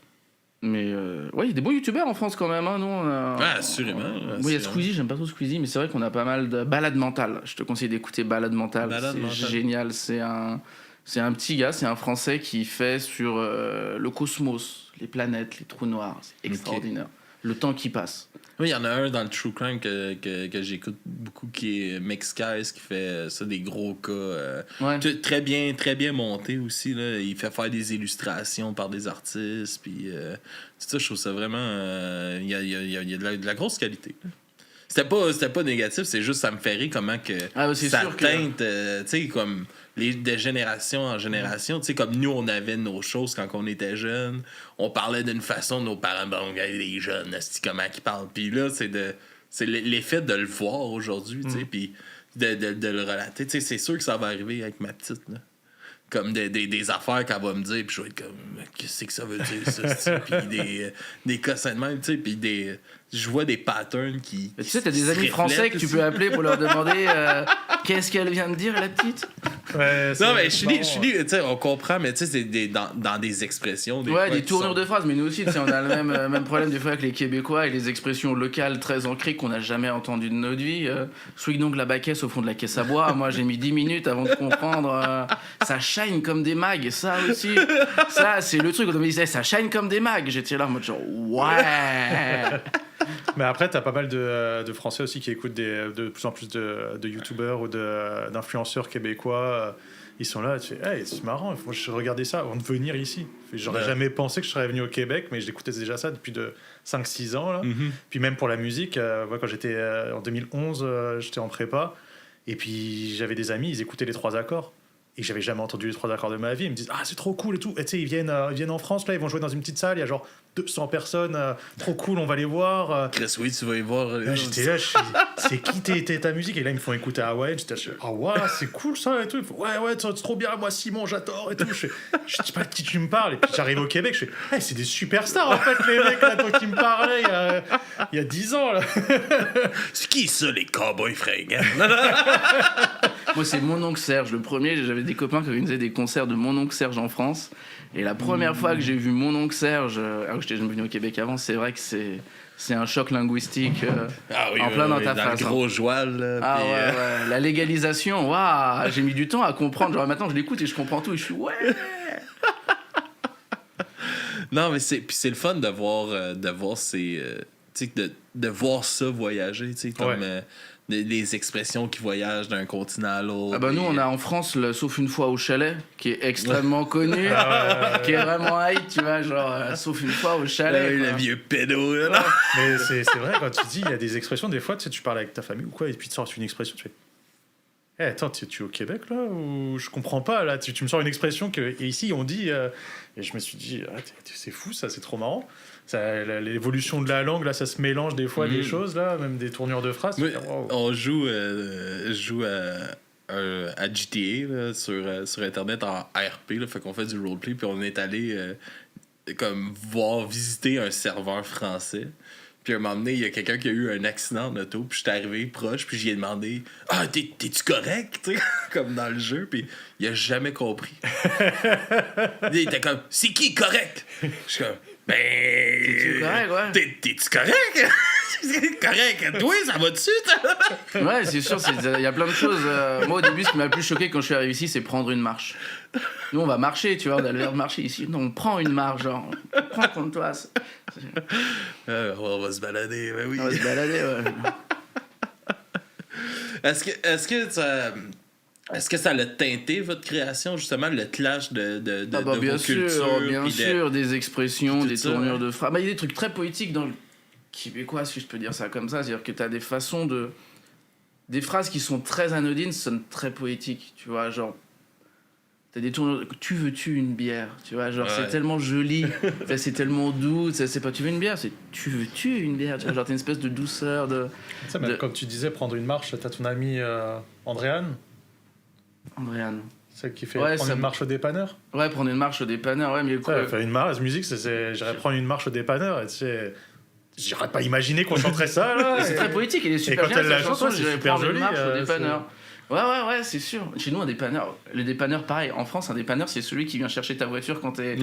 Mais il y a des bons youtubeurs en France quand même, hein, nous. Assurément. Moi, il y a Squeezie, j'aime pas trop Squeezie, mais c'est vrai qu'on a pas mal de Balade Mentale. Je te conseille d'écouter Balade Mentale, c'est génial. C'est un petit gars, c'est un Français qui fait sur le cosmos, les planètes, les trous noirs. C'est extraordinaire. le temps qui passe. Oui, il y en a un dans le True Crime que j'écoute beaucoup qui est Mix Skies, qui fait ça, des gros cas. Très bien monté aussi. Là. Il fait faire des illustrations par des artistes. Puis, ça, je trouve ça vraiment. Il y a de la grosse qualité. Là. C'était pas négatif, c'est juste ça me fait rire comment que ça teinte, tu sais, comme de génération en génération. Tu sais, comme nous, on avait nos choses quand on était jeunes. On parlait d'une façon, nos parents, bon, les jeunes, c'est comment ils parlent. Puis là, c'est l'effet de le voir aujourd'hui, tu sais, puis de le relater. Tu sais, c'est sûr que ça va arriver avec ma petite, là. Comme des affaires qu'elle va me dire, puis je vais être comme, qu'est-ce que ça veut dire, ça? Puis des cossins de même, tu sais, puis je vois des patterns qui. Tu sais, t'as des amis français que tu peux appeler pour leur demander qu'est-ce qu'elle vient de dire, la petite? Ouais, non, mais je suis tu sais, on comprend, mais tu sais, c'est dans des expressions. Des tournures de phrases, mais nous aussi, tu sais, on a le même problème des fois avec les Québécois et les expressions locales très ancrées qu'on n'a jamais entendues de notre vie. Souille donc la baquette au fond de la caisse à bois. Moi, j'ai mis 10 minutes avant de comprendre. Ça shine comme des mags, ça aussi. Ça, c'est le truc. On me disait, ça shine comme des mags. J'étais là en mode genre, ouais. Mais après, t'as pas mal de Français aussi qui écoutent de plus en plus de youtubeurs ou d'influenceurs québécois. Ils sont là, tu fais, hey, c'est marrant, moi je regardais ça avant de venir ici. J'aurais jamais pensé que je serais venu au Québec, mais j'écoutais déjà ça depuis 5-6 ans. Là. Mm-hmm. Puis même pour la musique, moi, quand j'étais en 2011, j'étais en prépa, et puis j'avais des amis, ils écoutaient les 3 accords. Et j'avais jamais entendu les 3 accords de ma vie. Ils me disent, ah, c'est trop cool et tout. Et tu sais, ils viennent en France, là, ils vont jouer dans une petite salle, il y a genre 200 personnes, trop cool, on va les voir. Chris, oui, tu vas y voir. J'étais là, c'est qui ta musique? Et là, ils me font écouter Hawaii. J'étais là, ah ouais, c'est cool ça et tout. Ils font, ouais, c'est trop bien, moi, Simon, j'adore et tout. Je sais pas de qui tu me parles. Et puis j'arrive au Québec, je fais, hey, c'est des superstars en fait, les mecs là, dont qui me parlaient il y a 10 ans là. C'est qui ça, les cowboys fringants? Moi, c'est mon oncle Serge. Le premier, j'avais des copains qui organisaient des concerts de mon oncle Serge en France. Et la première fois que j'ai vu mon oncle Serge, alors que j'étais jamais venu au Québec avant, c'est vrai que c'est un choc linguistique en plein dans ta face. Le gros joual. Là, puis, ouais. La légalisation, waouh, j'ai mis du temps à comprendre. Genre maintenant, je l'écoute et je comprends tout et je suis ouais. Non, mais c'est le fun de voir ces, de voir ça voyager, tu sais, comme les expressions qui voyagent d'un continent à l'autre. Ah bah nous, on a en France le Sauf une fois au chalet, qui est extrêmement connu, qui est vraiment hype, tu vois, genre Sauf une fois au chalet. Le vieux pédo, là. Mais c'est vrai, quand tu dis, il y a des expressions, des fois, tu sais, tu parles avec ta famille ou quoi, et puis tu sors une expression, tu fais, hey, attends, tu es au Québec, là, ou je comprends pas, là, tu me sors une expression que, et ici, on dit, et je me suis dit, c'est fou, ça, c'est trop marrant. Ça, l'évolution de la langue, là, ça se mélange des fois des choses, là, même des tournures de phrases. Oui, wow. On joue à GTA là, sur Internet en RP, là, fait qu'on fait du roleplay, puis on est allé comme visiter un serveur français. Puis à un moment donné, il y a quelqu'un qui a eu un accident en auto, puis j'étais arrivé proche, puis j'y ai demandé « Ah, t'es-tu correct? » Tu sais, comme dans le jeu, puis il a jamais compris. Il était comme « C'est qui correct? » Je suis comme « Ben... T'es-tu correct, ouais? T'es-tu correct? C'est correct. Toi, ça va dessus, toi? » Ouais, c'est sûr, il y a plein de choses. Moi, au début, ce qui m'a le plus choqué quand je suis arrivé ici, c'est prendre une marche. Nous, on va marcher, tu vois, on a l'air de marcher ici. Non, on prend une marche, genre, prends contre toi. On va se balader, ben oui. On va se balader, ouais. Est-ce que ça a teinté votre création, justement, le clash de vos bien cultures? Bien sûr, des expressions, des tournures de phrases. Il y a des trucs très poétiques dans le québécois, si je peux dire ça comme ça. C'est-à-dire que tu as des façons de... Des phrases qui sont très anodines sonnent très poétiques, tu vois, genre... T'as des tournures... Tu veux-tu une bière? Tu vois, genre, c'est tellement joli, c'est tellement doux, c'est pas tu veux une bière, c'est tu veux-tu une bière? Tu vois, genre, t'as une espèce de douceur, de... Ça, comme tu disais, prendre une marche, t'as ton ami Andréane, celle qui fait prendre une marche au dépanneur. Ouais, prendre une marche au dépanneur, ouais, mais quoi... Faire une marche, musique, j'irais prendre une marche au dépanneur, et tu sais... J'aurais pas imaginé qu'on chanterait ça, là. C'est très poétique, il est super bien, cette chanson, c'est super joli. Une marche au dépanneur. Ouais, c'est sûr. Chez nous, un dépanneur, le dépanneur, pareil. En France, un dépanneur, c'est celui qui vient chercher ta voiture quand t'es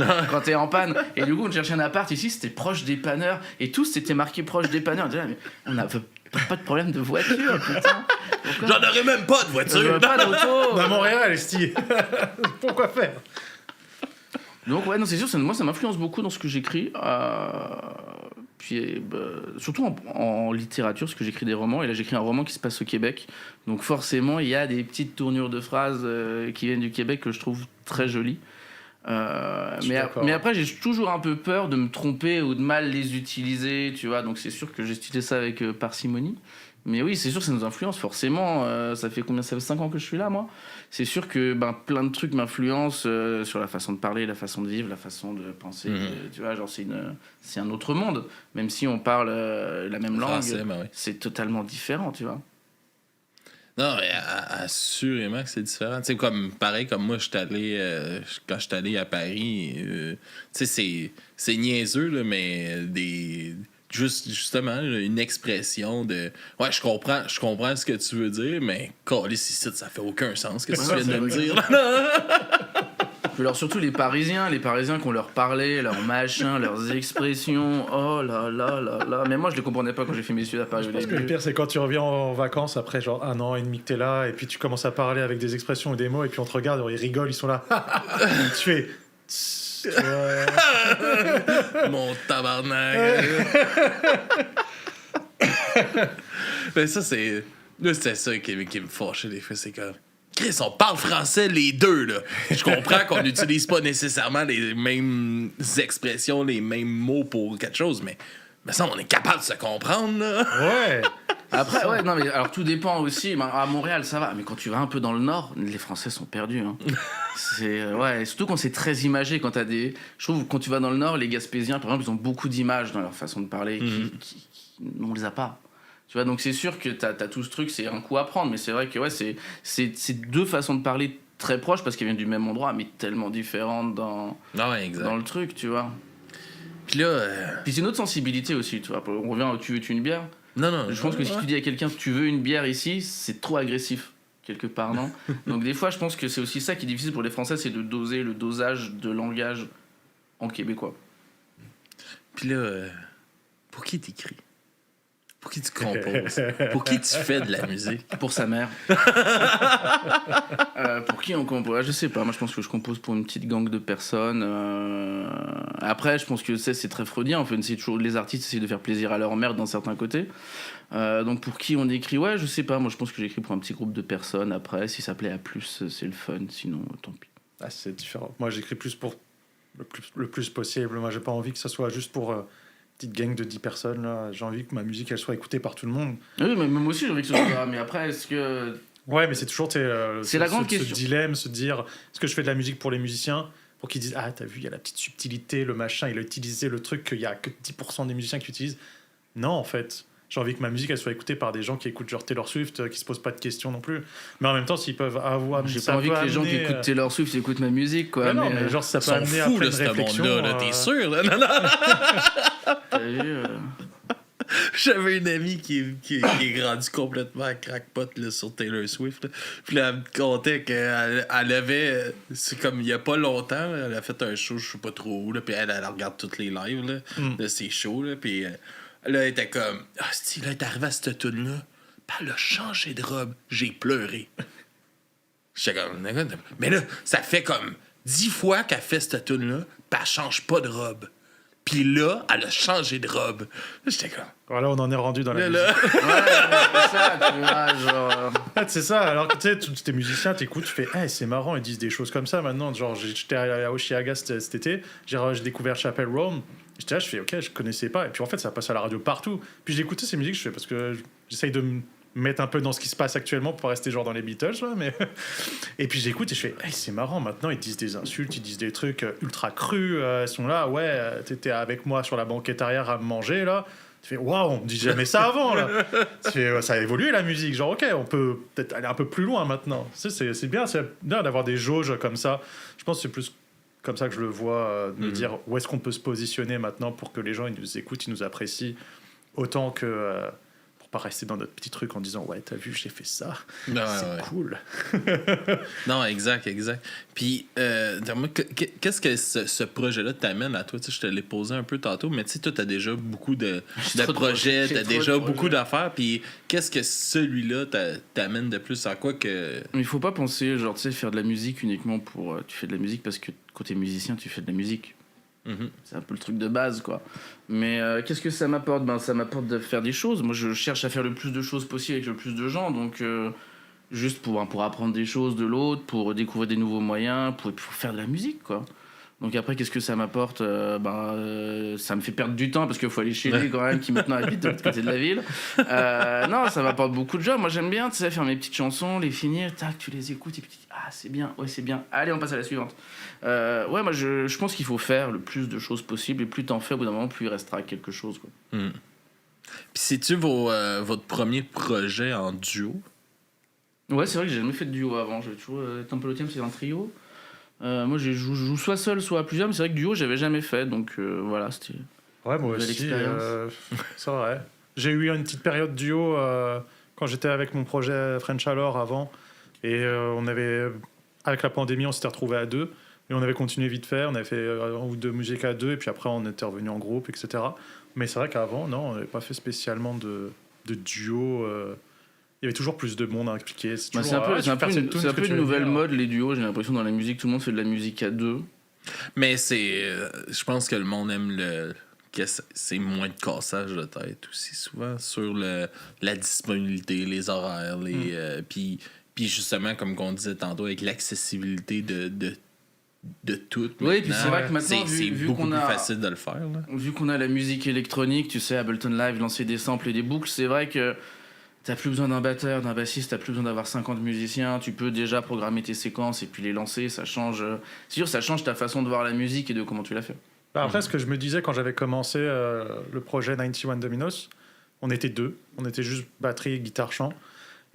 en panne. Et du coup, on cherchait un appart ici, c'était proche dépanneur. Et tous, c'était marqué proche dépanneur. On disait, mais on n'a pas de problème de voiture, putain. Pourquoi? J'en aurais même pas de voiture. Pas d'auto. À Montréal, esti. Pourquoi faire? Donc, ouais, non, c'est sûr, moi, ça m'influence beaucoup dans ce que j'écris. Puis, surtout en littérature, parce que j'écris des romans, et là j'écris un roman qui se passe au Québec. Donc forcément, il y a des petites tournures de phrases qui viennent du Québec que je trouve très jolies. Mais après, j'ai toujours un peu peur de me tromper ou de mal les utiliser, tu vois. Donc c'est sûr que j'ai utilisé ça avec parcimonie. Mais oui, c'est sûr que ça nous influence, forcément. Ça fait 5 ans que je suis là, moi. C'est sûr que plein de trucs m'influencent sur la façon de parler, la façon de vivre, la façon de penser. Tu vois, genre, c'est un autre monde. Même si on parle la même langue, oui. c'est totalement différent, tu vois. Non, mais assurément que c'est différent. Tu sais, pareil, comme moi, quand je suis allé à Paris, tu sais, c'est niaiseux, là, mais justement, une expression de ouais, je comprends ce que tu veux dire, mais câlisse ici, ça fait aucun sens que tu viens de me dire. Puis alors surtout les Parisiens qu'on leur parlait, leurs machins, leurs expressions, oh là là là là. Mais moi je les comprenais pas quand j'ai fait mes études à Paris. Je pense que le pire c'est quand tu reviens en vacances après genre 1 an et demi que t'es là et puis tu commences à parler avec des expressions ou des mots et puis on te regarde, ils rigolent, ils sont là. Tu fais... Ouais. Mon tabarnak. Mais ça c'est... Là, c'était ça qui me fâchait des fois, c'est comme... Chris, on parle français les deux, là. Je comprends qu'on n'utilise pas nécessairement les mêmes expressions, les mêmes mots pour quelque chose, mais ça, on est capable de se comprendre, là. Ouais. Après, ouais, non, mais alors tout dépend aussi. À Montréal, ça va, mais quand tu vas un peu dans le Nord, les Français sont perdus. Hein. Ouais, surtout quand c'est très imagé, quand t'as des... Je trouve que quand tu vas dans le Nord, les Gaspésiens, par exemple, ils ont beaucoup d'images dans leur façon de parler, on les a pas. Tu vois, donc c'est sûr que t'as tout ce truc, c'est un coup à prendre, mais c'est vrai que ouais, c'est deux façons de parler très proches parce qu'elles viennent du même endroit, mais tellement différentes dans le truc, tu vois. Puis là... Puis c'est une autre sensibilité aussi, tu vois. On revient au tu veux une bière. Non. Je pense que si tu dis à quelqu'un tu veux une bière ici, c'est trop agressif, quelque part, non? Donc des fois, je pense que c'est aussi ça qui est difficile pour les Français, c'est de doser le dosage de langage en québécois. Puis là, pour qui t'écris? Pour qui tu composes? Pour qui tu fais de la musique? Pour sa mère. Pour qui on compose? Je sais pas. Moi, je pense que je compose pour une petite gang de personnes. Après, je pense que c'est très freudien. En fait, les artistes essaient de faire plaisir à leur mère d'un certain côté. Donc, pour qui on écrit? Ouais, je sais pas. Moi, je pense que j'écris pour un petit groupe de personnes. Après, si ça plaît à plus, c'est le fun. Sinon, tant pis. Ah, c'est différent. Moi, j'écris plus pour le plus possible. Moi, j'ai pas envie que ça soit juste pour... petite gang de 10 personnes là. J'ai envie que ma musique elle soit écoutée par tout le monde. Oui, mais même aussi j'ai envie que ce soit. Mais après, est-ce que... Ouais, mais c'est toujours c'est la grande question. Ce dilemme, se dire est-ce que je fais de la musique pour les musiciens pour qu'ils disent ah t'as vu il y a la petite subtilité, le machin, il a utilisé le truc qu'il y a que 10% des musiciens qui utilisent. Non, en fait j'ai envie que ma musique elle soit écoutée par des gens qui écoutent genre Taylor Swift, qui se posent pas de questions non plus, mais en même temps s'ils peuvent avoir... J'ai pas envie que les gens qui écoutent Taylor Swift écoutent ma musique quoi. Mais non, mais genre ça peut amener à plein de réflexions là, t'es sûr là? Non. T'as vu J'avais une amie qui est grandue complètement à crackpot là, sur Taylor Swift là. Puis là, elle me contait qu'elle avait, c'est comme il y a pas longtemps là, elle a fait un show je sais pas trop où là, puis elle regarde toutes les lives là, de ses shows là, puis là elle était comme ah si là elle est arrivée à cette tune là, puis elle a changé de robe, j'ai pleuré. J'étais comme mais là ça fait comme 10 fois qu'elle fait cette tune là, puis elle change pas de robe. Puis là, elle a changé de robe. J'étais comme... Voilà, on en est rendu dans la musique. Ouais, c'est ça, tu vois, genre... C'est ça, alors que tu sais, t'es musicien, t'écoutes, tu fais hey, c'est marrant, ils disent des choses comme ça maintenant. Genre, j'étais à Oshiaga cet été, j'ai découvert Chapel Roan. J'étais là, je fais ok, je connaissais pas. Et puis en fait, ça passe à la radio partout. Puis j'écoutais ces musiques, je fais parce que j'essaye de me mettre un peu dans ce qui se passe actuellement pour pas rester genre dans les Beatles, là, mais... Et puis j'écoute et je fais hey, c'est marrant, maintenant ils disent des insultes, ils disent des trucs ultra crus, ils sont là, ouais, t'étais avec moi sur la banquette arrière à me manger, là. Tu fais waouh, on dit jamais ça avant, là. Tu fais, ça a évolué la musique, genre ok, on peut peut-être aller un peu plus loin maintenant. C'est bien d'avoir des jauges comme ça. Je pense que c'est plus comme ça que je le vois, de me dire où est-ce qu'on peut se positionner maintenant pour que les gens ils nous écoutent, ils nous apprécient autant que... pas rester dans notre petit truc en disant ouais t'as vu j'ai fait ça, c'est cool. Non, exact. Puis qu'est-ce que ce projet-là t'amène à toi? Tu sais, je te l'ai posé un peu tantôt, mais tu sais, toi t'as déjà beaucoup de projets, t'as déjà beaucoup d'affaires, puis qu'est-ce que celui-là t'amène de plus à quoi que... Il faut pas penser genre tu sais faire de la musique uniquement pour... tu fais de la musique parce que quand t'es musicien tu fais de la musique. C'est un peu le truc de base, quoi. Mais qu'est-ce que ça m'apporte ? Ça m'apporte de faire des choses. Moi, je cherche à faire le plus de choses possible avec le plus de gens, donc juste pour apprendre des choses de l'autre, pour découvrir des nouveaux moyens, pour faire de la musique, quoi. Donc après, qu'est-ce que ça m'apporte ? Ça me fait perdre du temps parce qu'il faut aller chez lui quand même, qui maintenant habite de l'autre côté de la ville. Non, ça m'apporte beaucoup de job. Moi, j'aime bien, tu sais, faire mes petites chansons, les finir, tac, tu les écoutes et puis tu dis, ah, c'est bien, ouais, c'est bien. Allez, on passe à la suivante. Ouais, moi, je pense qu'il faut faire le plus de choses possible et plus t'en fais, au bout d'un moment, plus il restera quelque chose, quoi. Puis c'est-tu votre premier projet en duo? Ouais, c'est vrai que j'ai jamais fait de duo avant. J'ai toujours Temple Theme, c'est un trio. Moi, je joue soit seul, soit à plusieurs, mais c'est vrai que duo, j'avais jamais fait, donc voilà, c'était. Ouais, moi aussi. C'est vrai. J'ai eu une petite période duo quand j'étais avec mon projet French Alors avant, et on avait, avec la pandémie, on s'était retrouvés à deux, et on avait continué vite fait. On avait fait un ou deux musiques à deux, et puis après, on était revenu en groupe, etc. Mais c'est vrai qu'avant, non, on n'avait pas fait spécialement de duo. Il y avait toujours plus de monde à impliquer. C'est un peu une nouvelle mode, les duos. J'ai l'impression dans la musique, tout le monde fait de la musique à deux. Mais je pense que le monde aime que c'est moins de cassage de tête aussi souvent sur la disponibilité, les horaires, puis justement, comme on disait tantôt, avec l'accessibilité de tout. Oui, puis c'est vrai que maintenant, vu beaucoup qu'on plus a, facile de le faire. Là. Vu qu'on a la musique électronique, tu sais, Ableton Live, lancer des samples et des boucles, c'est vrai que t'as plus besoin d'un batteur, d'un bassiste, t'as plus besoin d'avoir 50 musiciens, tu peux déjà programmer tes séquences et puis les lancer, ça change. C'est sûr, ça change ta façon de voir la musique et de comment tu la fais. Après, ce que je me disais quand j'avais commencé le projet 91 Dominos, on était deux, on était juste batterie, guitare, chant.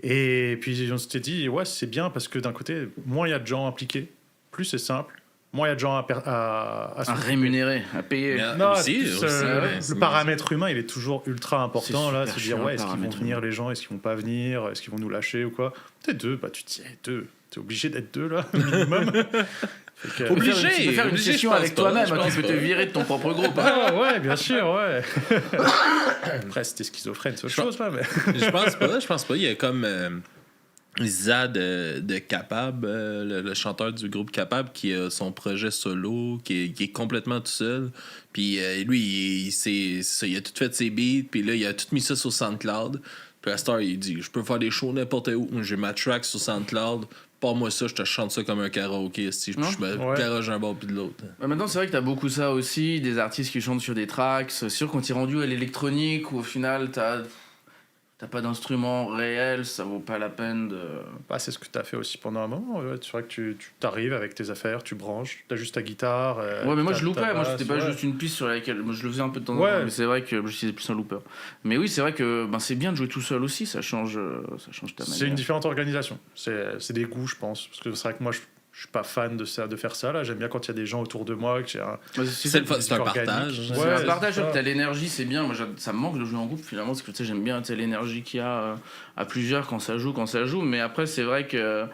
Et puis on s'était dit, ouais, c'est bien parce que d'un côté, moins il y a de gens impliqués, plus c'est simple. Moins il y a de gens à rémunérer, à payer. Non, le paramètre humain, il est toujours ultra important. Là, se dire, ouais, est-ce qu'ils vont venir les gens, est-ce qu'ils vont pas venir, est-ce qu'ils vont nous lâcher ou quoi. T'es deux, tu te dis, deux. T'es obligé d'être deux, là, minimum. Obligé. Tu peux faire une session avec toi-même, tu peux te virer de ton propre groupe. Ah ouais, bien sûr, ouais. Après, c'était schizophrène, c'est autre chose, là. Mais... Je pense pas. Il y a comme... Zad de Capab, le chanteur du groupe Capab, qui a son projet solo, qui est complètement tout seul. Puis lui, il a tout fait ses beats, puis là, il a tout mis ça sur SoundCloud. Puis à cette heure, il dit, je peux faire des shows n'importe où. J'ai ma track sur SoundCloud. Pas moi ça, je te chante ça comme un karaoké. Si je me garage un bord puis de l'autre. Maintenant, c'est vrai que t'as beaucoup ça aussi, des artistes qui chantent sur des tracks. C'est sûr, quand t'es rendu à l'électronique, où au final, t'as pas d'instrument réel, ça vaut pas la peine de... c'est ce que t'as fait aussi pendant un moment. C'est vrai que tu t'arrives avec tes affaires, tu branches, t'as juste ta guitare. Ouais, mais moi je loupais. Moi, c'était pas juste une piste sur laquelle... Moi, je le faisais un peu de temps en temps, mais c'est vrai que j'utilisais plus un looper. Mais oui, c'est vrai que c'est bien de jouer tout seul aussi, ça change ta manière. C'est une différente organisation. C'est des goûts, je pense. Parce que c'est vrai que moi, je suis pas fan de faire ça là. J'aime bien quand il y a des gens autour de moi, que j'ai c'est un partage. C'est un partage. T'as l'énergie, c'est bien. Moi, ça me manque de jouer en groupe finalement, parce que tu sais, j'aime bien l'énergie qu'il y a à plusieurs quand ça joue. Mais après, c'est vrai que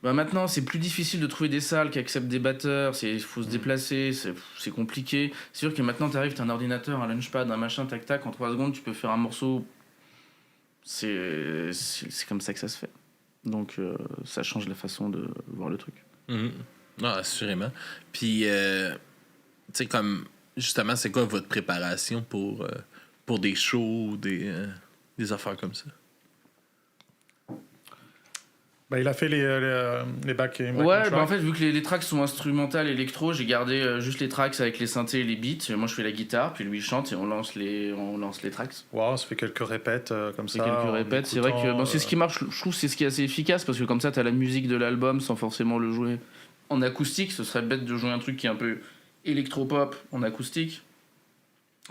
maintenant, c'est plus difficile de trouver des salles qui acceptent des batteurs. Il faut se déplacer, c'est compliqué. C'est sûr que maintenant, t'as un ordinateur, un launchpad, un machin, tac tac. En 3 secondes, tu peux faire un morceau. C'est comme ça que ça se fait. Donc, ça change la façon de voir le truc. Non, assurément. Puis, tu sais, comme, justement, c'est quoi votre préparation pour des shows ou des affaires comme ça? Il a fait les bacs et ouais, en fait, vu que les tracks sont instrumentales électro, j'ai gardé juste les tracks avec les synthés et les beats. Moi, je fais la guitare, puis lui, il chante et on lance les tracks. Wow, ça fait quelques répètes comme ça. C'est vrai que c'est ce qui marche, je trouve, c'est ce qui est assez efficace, parce que comme ça, t'as la musique de l'album sans forcément le jouer en acoustique. Ce serait bête de jouer un truc qui est un peu électro-pop en acoustique,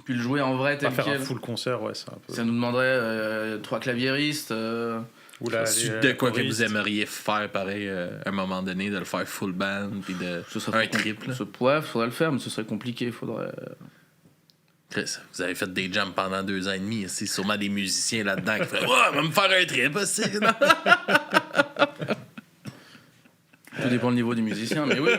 puis le jouer en vrai tel quel. Faire un full concert, ouais, c'est un peu... Ça nous demanderait 3 claviéristes... de quoi que vous aimeriez faire pareil à un moment donné, de le faire full band puis un triple. Ouais, faudrait le faire, mais ce serait compliqué. Chris, vous avez fait des jams pendant 2 ans et demi. C'est sûrement des musiciens là-dedans qui feraient on va me faire un trip aussi. Tout dépend du niveau des musiciens, mais oui.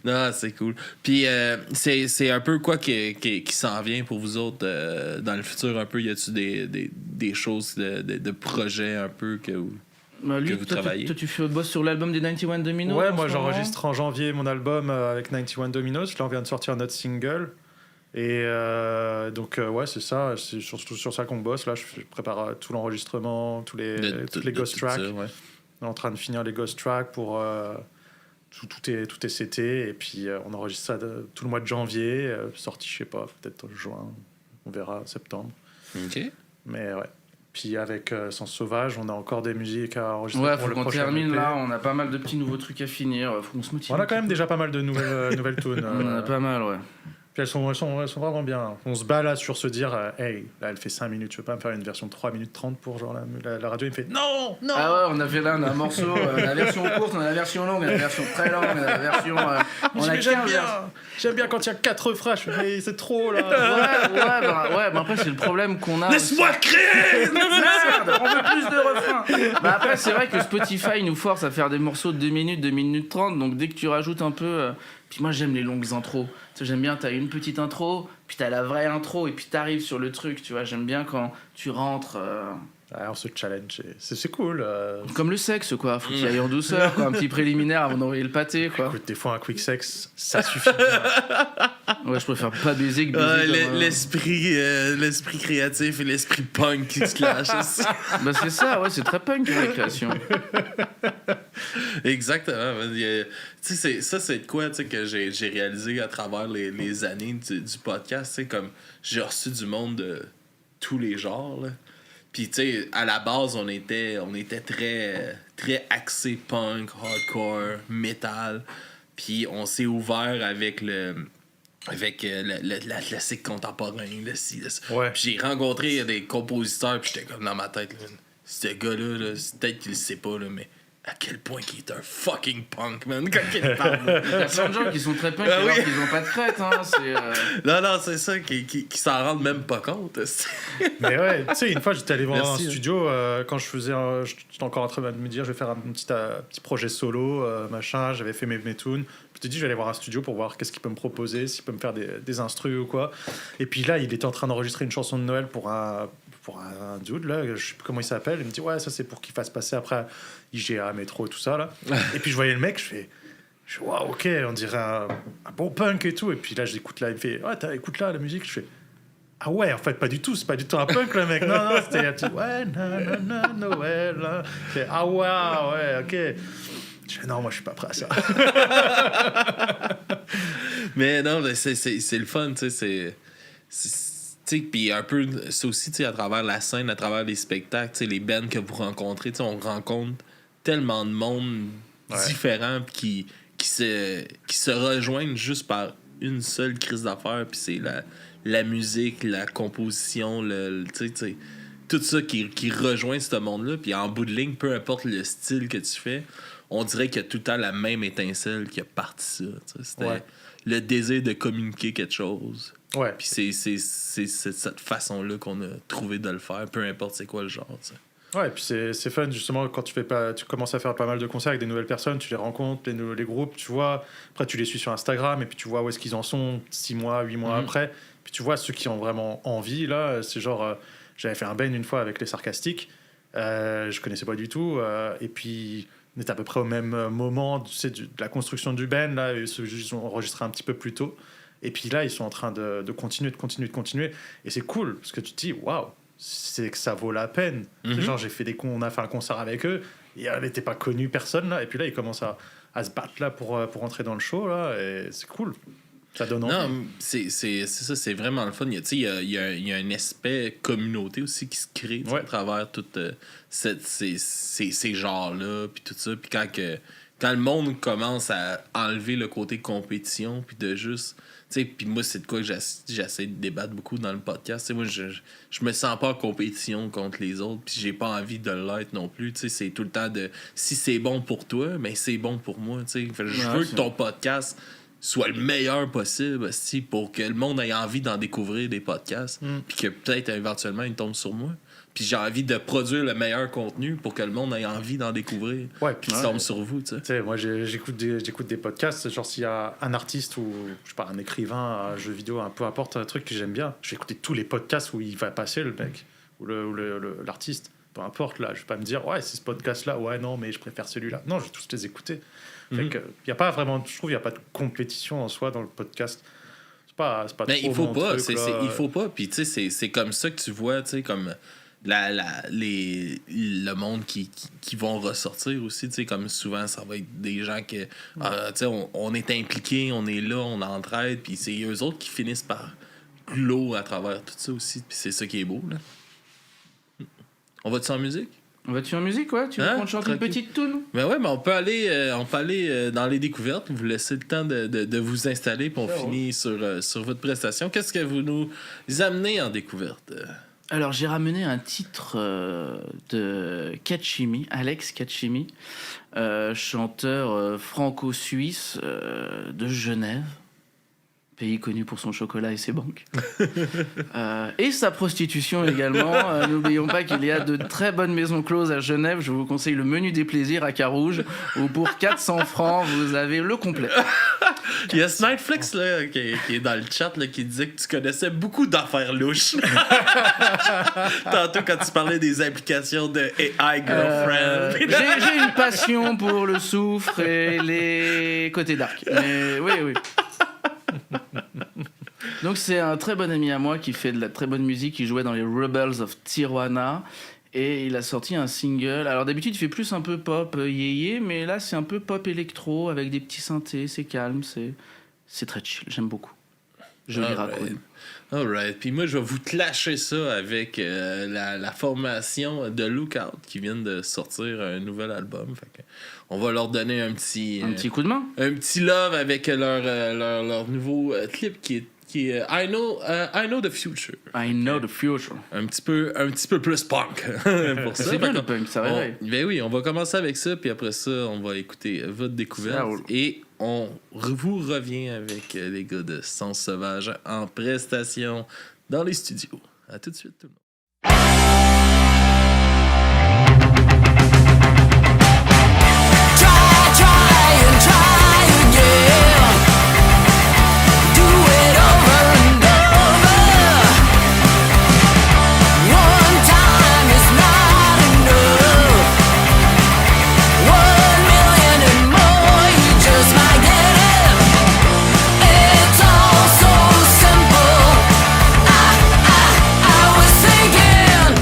Non, c'est cool. Puis c'est un peu quoi qui s'en vient pour vous autres dans le futur un peu? Y a-tu des choses de projets un peu que vous... Lui, vous toi, travaillez. tu bosses sur l'album des 91 Dominoes. Ouais, en moi ce moment j'enregistre en janvier mon album avec 91 Dominoes. Là, on vient de sortir notre single. Et donc, ouais, c'est ça. C'est surtout sur ça qu'on bosse. Là, je prépare tout l'enregistrement, toutes les ghost tracks. Ça, ouais. On est en train de finir les ghost tracks pour. Tout est seté. Et puis, on enregistre ça tout le mois de janvier. Sorti, je sais pas, peut-être juin. On verra septembre. OK. Mais ouais. Puis avec Sens Sauvage, on a encore des musiques à enregistrer Ouais, pour faut le qu'on prochain termine EP. là. On a pas mal de petits nouveaux trucs à finir. Faut qu'on se motive. On a quand même déjà pas mal de nouvelles tunes. On en a pas mal, ouais. Puis elles sont vraiment bien. On se bat là sur se dire hey, là elle fait 5 minutes, je peux pas me faire une version de 3 minutes 30 pour genre la radio. Il me fait non. Ah ouais, on a fait là, on a un morceau, la version courte, on a la version longue, on a la version très longue, on a la version. On a J'aime bien quand il y a 4 refrains. Je fais hey, c'est trop là. Ouais, mais après c'est le problème qu'on a. Laisse-moi créer! Merde, on veut plus de refrains. Bah après c'est vrai que Spotify nous force à faire des morceaux de 2 minutes 30, donc dès que tu rajoutes un peu. Puis moi j'aime les longues intros. Tu sais, j'aime bien, t'as une petite intro, puis t'as la vraie intro, et puis t'arrives sur le truc, tu vois. J'aime bien quand tu rentres. Ouais, on se challenge, c'est cool. Comme le sexe, quoi. Faut qu'il aille en douceur, quoi. Un petit préliminaire avant d'envoyer le pâté, quoi. Écoute, des fois un quick sex, ça suffit bien. Ouais, je préfère pas baiser que baiser. L'esprit créatif et l'esprit punk qui se clashent aussi. Bah c'est ça, ouais, c'est très punk la création. Exactement. Tu sais, c'est de quoi que j'ai réalisé à travers les années du podcast. Tu sais, comme j'ai reçu du monde de tous les genres, là. Puis, tu sais, à la base, on était très, très axé punk, hardcore, metal. Puis, on s'est ouvert avec la classique contemporain, le ci, le ça. Ouais. Puis, j'ai rencontré des compositeurs, puis j'étais comme dans ma tête, là, ce gars-là, là, peut-être qu'il le sait pas, là, mais à quel point qu'il est un fucking punk, man, quand il parle. Il y a plein de gens qui sont très punk alors qu'ils ont pas de crête, hein. Non, c'est ça, qui s'en rendent même pas compte. Mais ouais, tu sais, une fois j'étais allé voir Merci, un studio quand j'étais encore en train de me dire je vais faire un petit projet solo, machin. J'avais fait mes tunes. Je t'ai dit je vais aller voir un studio pour voir qu'est-ce qu'il peut me proposer, s'il peut me faire des instrus ou quoi. Et puis là, il était en train d'enregistrer une chanson de Noël pour un dude là, je sais plus comment il s'appelle. Il me dit ouais, ça c'est pour qu'il fasse passer après IGA, métro, tout ça là. Et puis je voyais le mec, je fais waouh, ok, on dirait un bon punk et tout. Et puis là, j'écoute là, il me fait ouais, écoute là la musique. Je fais ah ouais, en fait, pas du tout, c'est pas du tout un punk le mec. Non, c'était un petit ouais, non, Noël. Là. Je fais ah ouais, ok. Je fais non, moi je suis pas prêt à ça. Mais non, c'est le fun, tu sais, puis un peu ça aussi, tu sais, à travers la scène, à travers les spectacles, tu sais, les bands que vous rencontrez, tu sais, on rencontre tellement de monde différent qui se rejoignent juste par une seule crise d'affaires, puis c'est la musique, la composition, tu sais, tout ça qui rejoint ce monde-là, puis en bout de ligne, peu importe le style que tu fais, on dirait qu'il y a tout le temps la même étincelle qui a parti ça, tu sais, c'était le désir de communiquer quelque chose. Ouais. Puis c'est cette façon-là qu'on a trouvé de le faire, peu importe c'est quoi le genre, tu sais. Ouais, et puis c'est fun justement quand tu commences à faire pas mal de concerts avec des nouvelles personnes, tu les rencontres, les groupes, tu vois. Après, tu les suis sur Instagram et puis tu vois où est-ce qu'ils en sont 6 mois, 8 mois après. Puis tu vois ceux qui ont vraiment envie. Là, c'est genre, j'avais fait un band une fois avec les Sarcastiques. Je connaissais pas du tout. Et puis, on était à peu près au même moment de la construction du band. Là, ils ont enregistré un petit peu plus tôt. Et puis là, ils sont en train de continuer. Et c'est cool parce que tu te dis, waouh, c'est que ça vaut la peine. C'est genre, on a fait un concert avec eux. Et elle n'était pas connue, personne là. Et puis là, ils commencent à se battre là pour entrer dans le show là. Et c'est cool. Ça donne envie. Non, c'est ça, c'est vraiment le fun. Il y a un aspect communauté aussi qui se crée à travers tous ces genres-là, puis tout ça. Puis quand le monde commence à enlever le côté compétition, puis de juste... Puis moi, c'est de quoi que j'essaie de débattre beaucoup dans le podcast. T'sais, moi, je me sens pas en compétition contre les autres, puis j'ai pas envie de l'être non plus. C'est tout le temps de... Si c'est bon pour toi, mais c'est bon pour moi. Je veux que ton podcast soit le meilleur possible aussi, pour que le monde ait envie d'en découvrir des podcasts, puis que peut-être éventuellement il tombe sur moi. Puis j'ai envie de produire le meilleur contenu pour que le monde ait envie d'en découvrir, puis qu'il tombe sur vous. Moi, j'écoute des podcasts, genre s'il y a un artiste ou je sais pas, un écrivain, un jeu vidéo, peu importe, un truc que j'aime bien, je vais écouter tous les podcasts où il va passer le mec ou l'artiste. peu importe, là, je vais pas me dire, ouais, c'est ce podcast-là, ouais, non, mais je préfère celui-là. Non, je vais tous les écouter. Fait que, y a pas vraiment, je trouve, il n'y a pas de compétition en soi dans le podcast. C'est pas Mais trop il faut mon pas, truc, là. il faut pas. Puis tu sais, c'est comme ça que tu vois, tu sais, comme le monde qui vont ressortir aussi, tu sais, comme souvent, ça va être des gens que, tu sais, on est impliqués, on est là, on entraide, puis c'est eux autres qui finissent par clôt à travers tout ça aussi, puis c'est ça qui est beau, là. On va-tu en musique? On va-tu en musique, ouais? Tu veux qu'on te chante une Tranquille. petite toune? Ben ouais, mais on peut aller dans les découvertes. Vous laissez le temps de vous installer, puis on finit sur votre prestation. Qu'est-ce que vous nous amenez en découverte? Alors, j'ai ramené un titre de Kachimi, Alex Kachimi, chanteur franco-suisse de Genève, pays connu pour son chocolat et ses banques. Et sa prostitution également. N'oublions pas qu'il y a de très bonnes maisons closes à Genève. Je vous conseille le menu des plaisirs à Carouge, où pour 400 francs, vous avez le complet. Il y a Snideflix là, qui est dans le chat là, qui disait que tu connaissais beaucoup d'affaires louches. Tantôt, quand tu parlais des applications de AI Girlfriend. J'ai une passion pour le soufre et les côtés dark. Mais oui. Donc c'est un très bon ami à moi qui fait de la très bonne musique, qui jouait dans les Rebels of Tijuana et il a sorti un single. Alors d'habitude il fait plus un peu pop yéyé, mais là c'est un peu pop électro avec des petits synthés, c'est calme, c'est très chill, j'aime beaucoup. Joli raccoon. Alright, puis moi je vais vous clasher ça avec la formation de Lookout qui vient de sortir un nouvel album. Fait que on va leur donner un petit coup de main. Un petit love avec leur nouveau clip qui est I know the future. I know the future. Un petit peu plus punk pour ça. C'est bien le punk, ça réveille. Ben oui, on va commencer avec ça, puis après ça, on va écouter votre découverte. Et on vous revient avec les gars de Sens Sauvage en prestation dans les studios. À tout de suite, tout le monde. I was thinking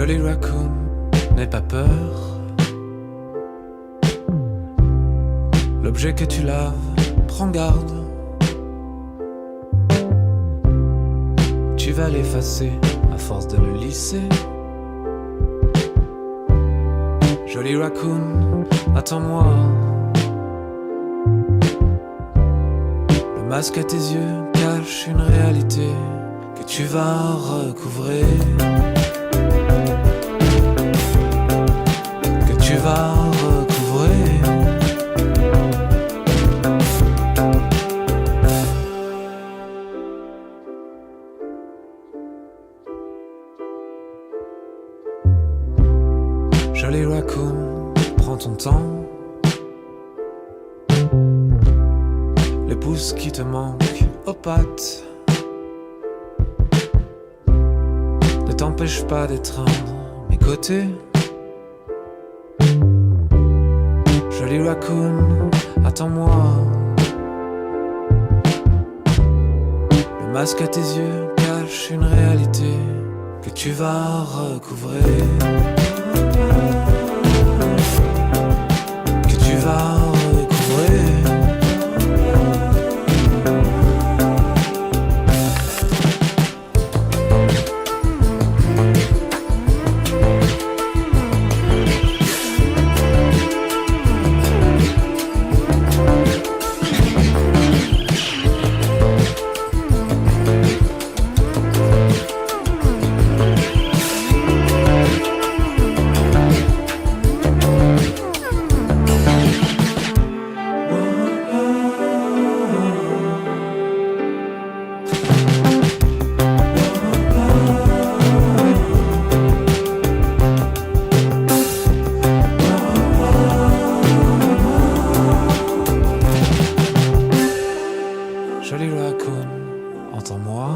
Joli raccoon, n'aie pas peur. L'objet que tu laves, prends garde. Tu vas l'effacer à force de le lisser. Joli raccoon, attends-moi. Le masque à tes yeux cache une réalité que tu vas recouvrer. Que tu vas recouvrer. Joli raccoon, prends ton temps. Les pouces qui te manquent aux pattes ne t'empêchent pas d'étreindre mes côtés. Joli raccoon, attends-moi. Le masque à tes yeux cache une réalité que tu vas recouvrer. Que tu vas recouvrer. Joli raccoon, entends-moi.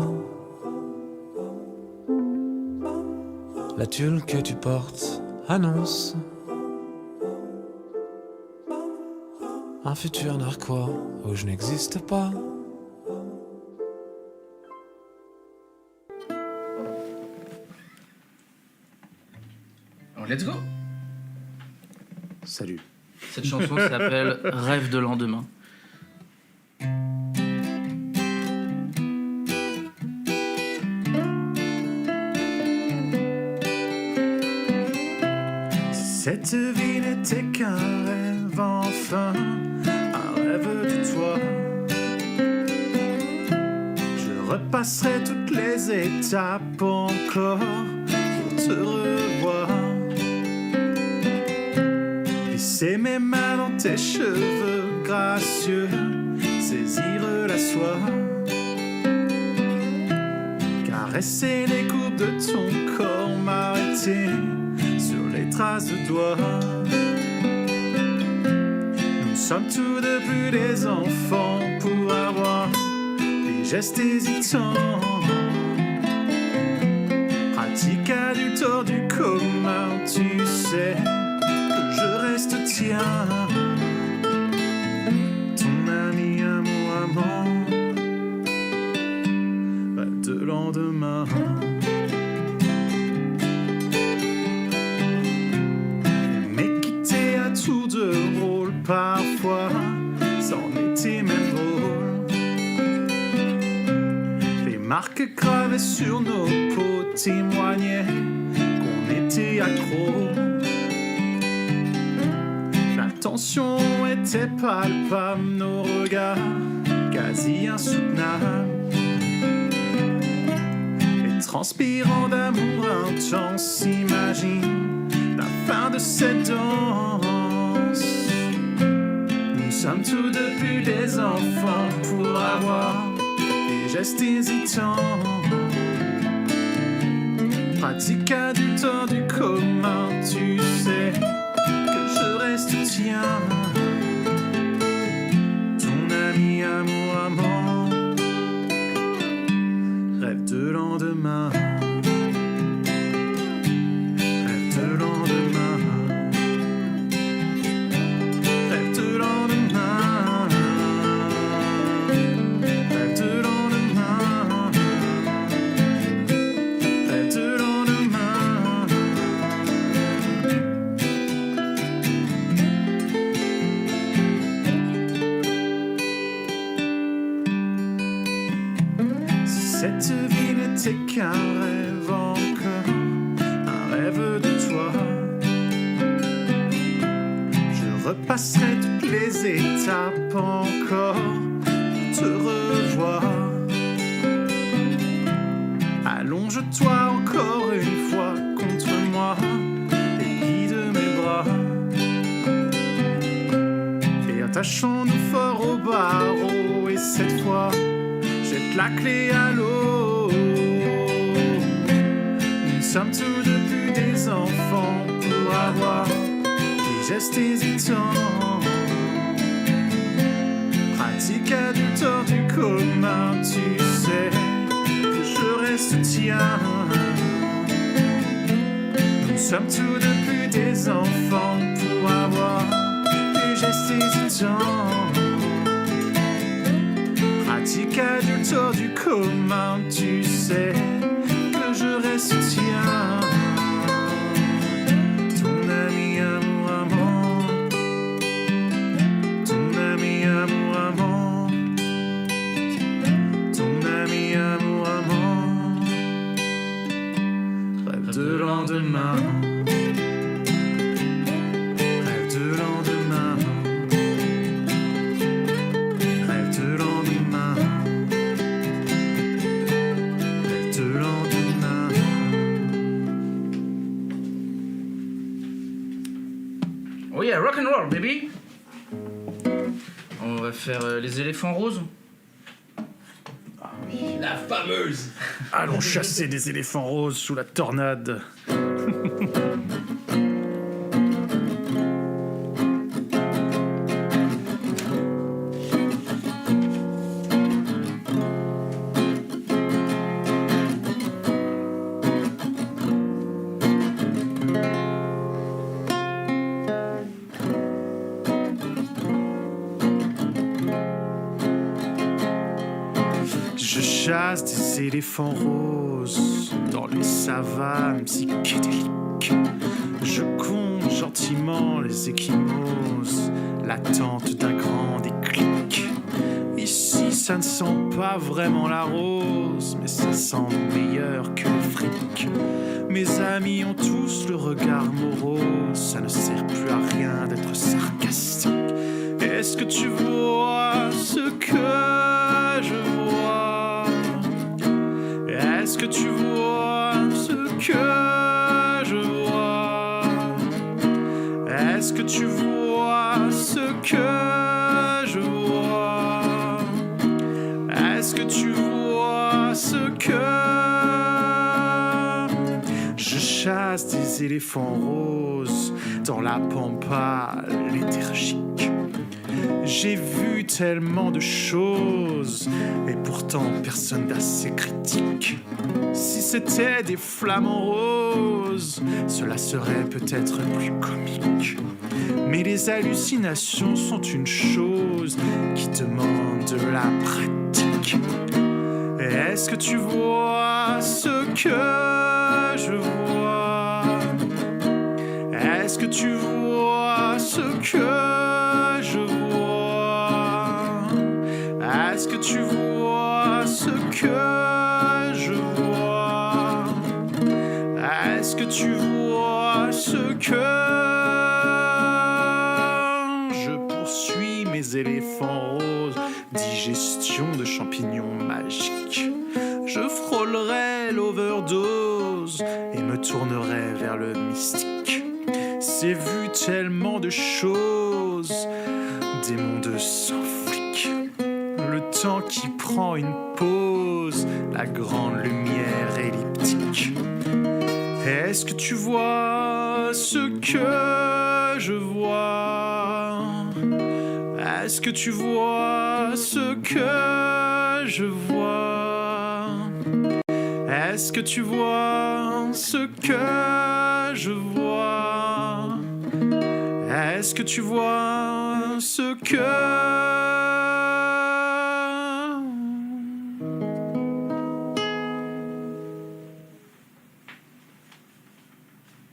La tulle que tu portes annonce un futur narquois où je n'existe pas. Alors, let's go. Salut. Cette chanson s'appelle Rêve de lendemain. Cette vie n'était qu'un rêve, enfin, un rêve de toi. Je repasserai toutes les étapes encore pour te revoir. Glisser mes mains dans tes cheveux gracieux, saisir la soie. Caresser les courbes de ton corps, m'arrêter sur les traces de doigts. Nous sommes tous deux plus des enfants pour avoir des gestes hésitants. Pratique adulte hors du commun, tu sais que je reste tien. Ton ami, amant, rêve de lendemain. Tour de rôle, parfois, c'en était même drôle. Les marques gravées sur nos peaux témoignaient qu'on était accro. La tension était palpable, nos regards quasi insoutenables. Et transpirant d'amour intense, imagine la fin de cette danse. Nous sommes tous deux plus des enfants pour avoir des gestes hésitants. Pratique adulte hors du commun, tu sais que je reste tien. Ton ami, amant, rêve de lendemain. Cette vie n'était qu'un rêve encore, un rêve de toi. Je repasserai toutes les étapes encore pour te revoir. Allonge-toi encore une fois contre moi et guide mes bras. Et attachons-nous fort au barreau et cette fois jette la clé à l'eau. Nous sommes tous depuis des enfants pour avoir des gestes hésitants. Pratique adulte hors du commun, tu sais que je reste tien. Nous sommes tous depuis des enfants pour avoir des gestes hésitants. Pratique adulte hors du commun, tu sais que je reste tien. Ton ami amour amant, ton ami amour amant, ton ami amour amant. Rêve de lendemain. Oh yeah, rock and roll, baby. On va faire les éléphants roses. La fameuse. Allons chasser des éléphants roses sous la tornade. Je chasse des éléphants roses dans les savanes psychédéliques. Je compte gentiment les échymoses, l'attente d'un grand déclic. Ici, ça ne sent pas vraiment la rose, mais ça sent meilleur que le fric. Mes amis ont tous le regard morose, ça ne sert plus à rien d'être sarcastique. Est-ce que tu vois ce que je vois? Est-ce que tu vois ce que je vois? Est-ce que tu vois ce que je vois? Est-ce que tu vois ce que je chasse des éléphants roses dans la pampa léthargique? J'ai vu tellement de choses, et pourtant personne d'assez critique. Si c'était des flamants roses, cela serait peut-être plus comique. Mais les hallucinations sont une chose qui demande de la pratique. Est-ce que tu vois ce que je vois? Est-ce que tu vois ce que je vois? Est-ce que tu vois ce que je vois? Est-ce que tu vois ce que je poursuis mes éléphants roses? Digestion de champignons magiques. Je frôlerai l'overdose et me tournerai vers le mystique. C'est vu tellement de choses, des mondes sans flic. Le temps qui prend une pause, la grande lumière elliptique. Est-ce que tu vois ce que je vois? Est-ce que tu vois ce que je vois? Est-ce que tu vois ce que je vois? Est-ce que tu vois ce que...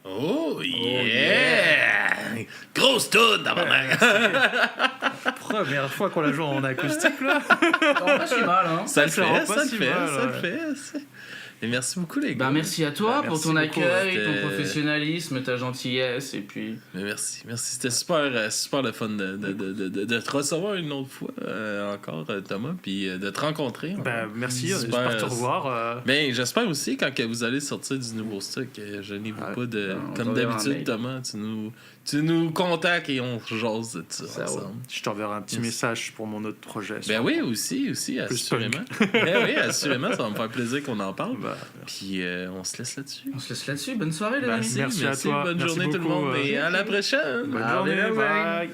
Oh yeah! Grosse toune dans ma mère! Première fois qu'on la joue en acoustique, là. Pas si mal, hein. Ça le Ça rend fait, pas ça le si fait, mal, ça le ouais. fait. Et merci beaucoup, les gars. Bah, merci à toi Bah, pour merci ton beaucoup, accueil, c'était- ton professionnalisme, ta gentillesse, et puis... Mais merci. C'était super le fun de te recevoir une autre fois encore, Thomas, puis de te rencontrer. Bah, merci, Super. j'espère te revoir. Ben, j'espère aussi quand que vous allez sortir du nouveau stock, je n'ai Ah, pas de. on Comme t'enverra un d'habitude, mail. Thomas, tu nous contactes et on jase de ça Ça ensemble. Je t'enverrai un petit message pour mon autre projet. Ben oui, aussi, assurément. Ben oui, assurément, ça va me faire plaisir qu'on en parle. Bah, Puis on se laisse là-dessus. On se laisse là-dessus. Bonne soirée, les Bah, amis. merci à toi. Bonne Merci journée tout le beaucoup, monde et à la prochaine. bonne Bye, journée, bye, bye. bye.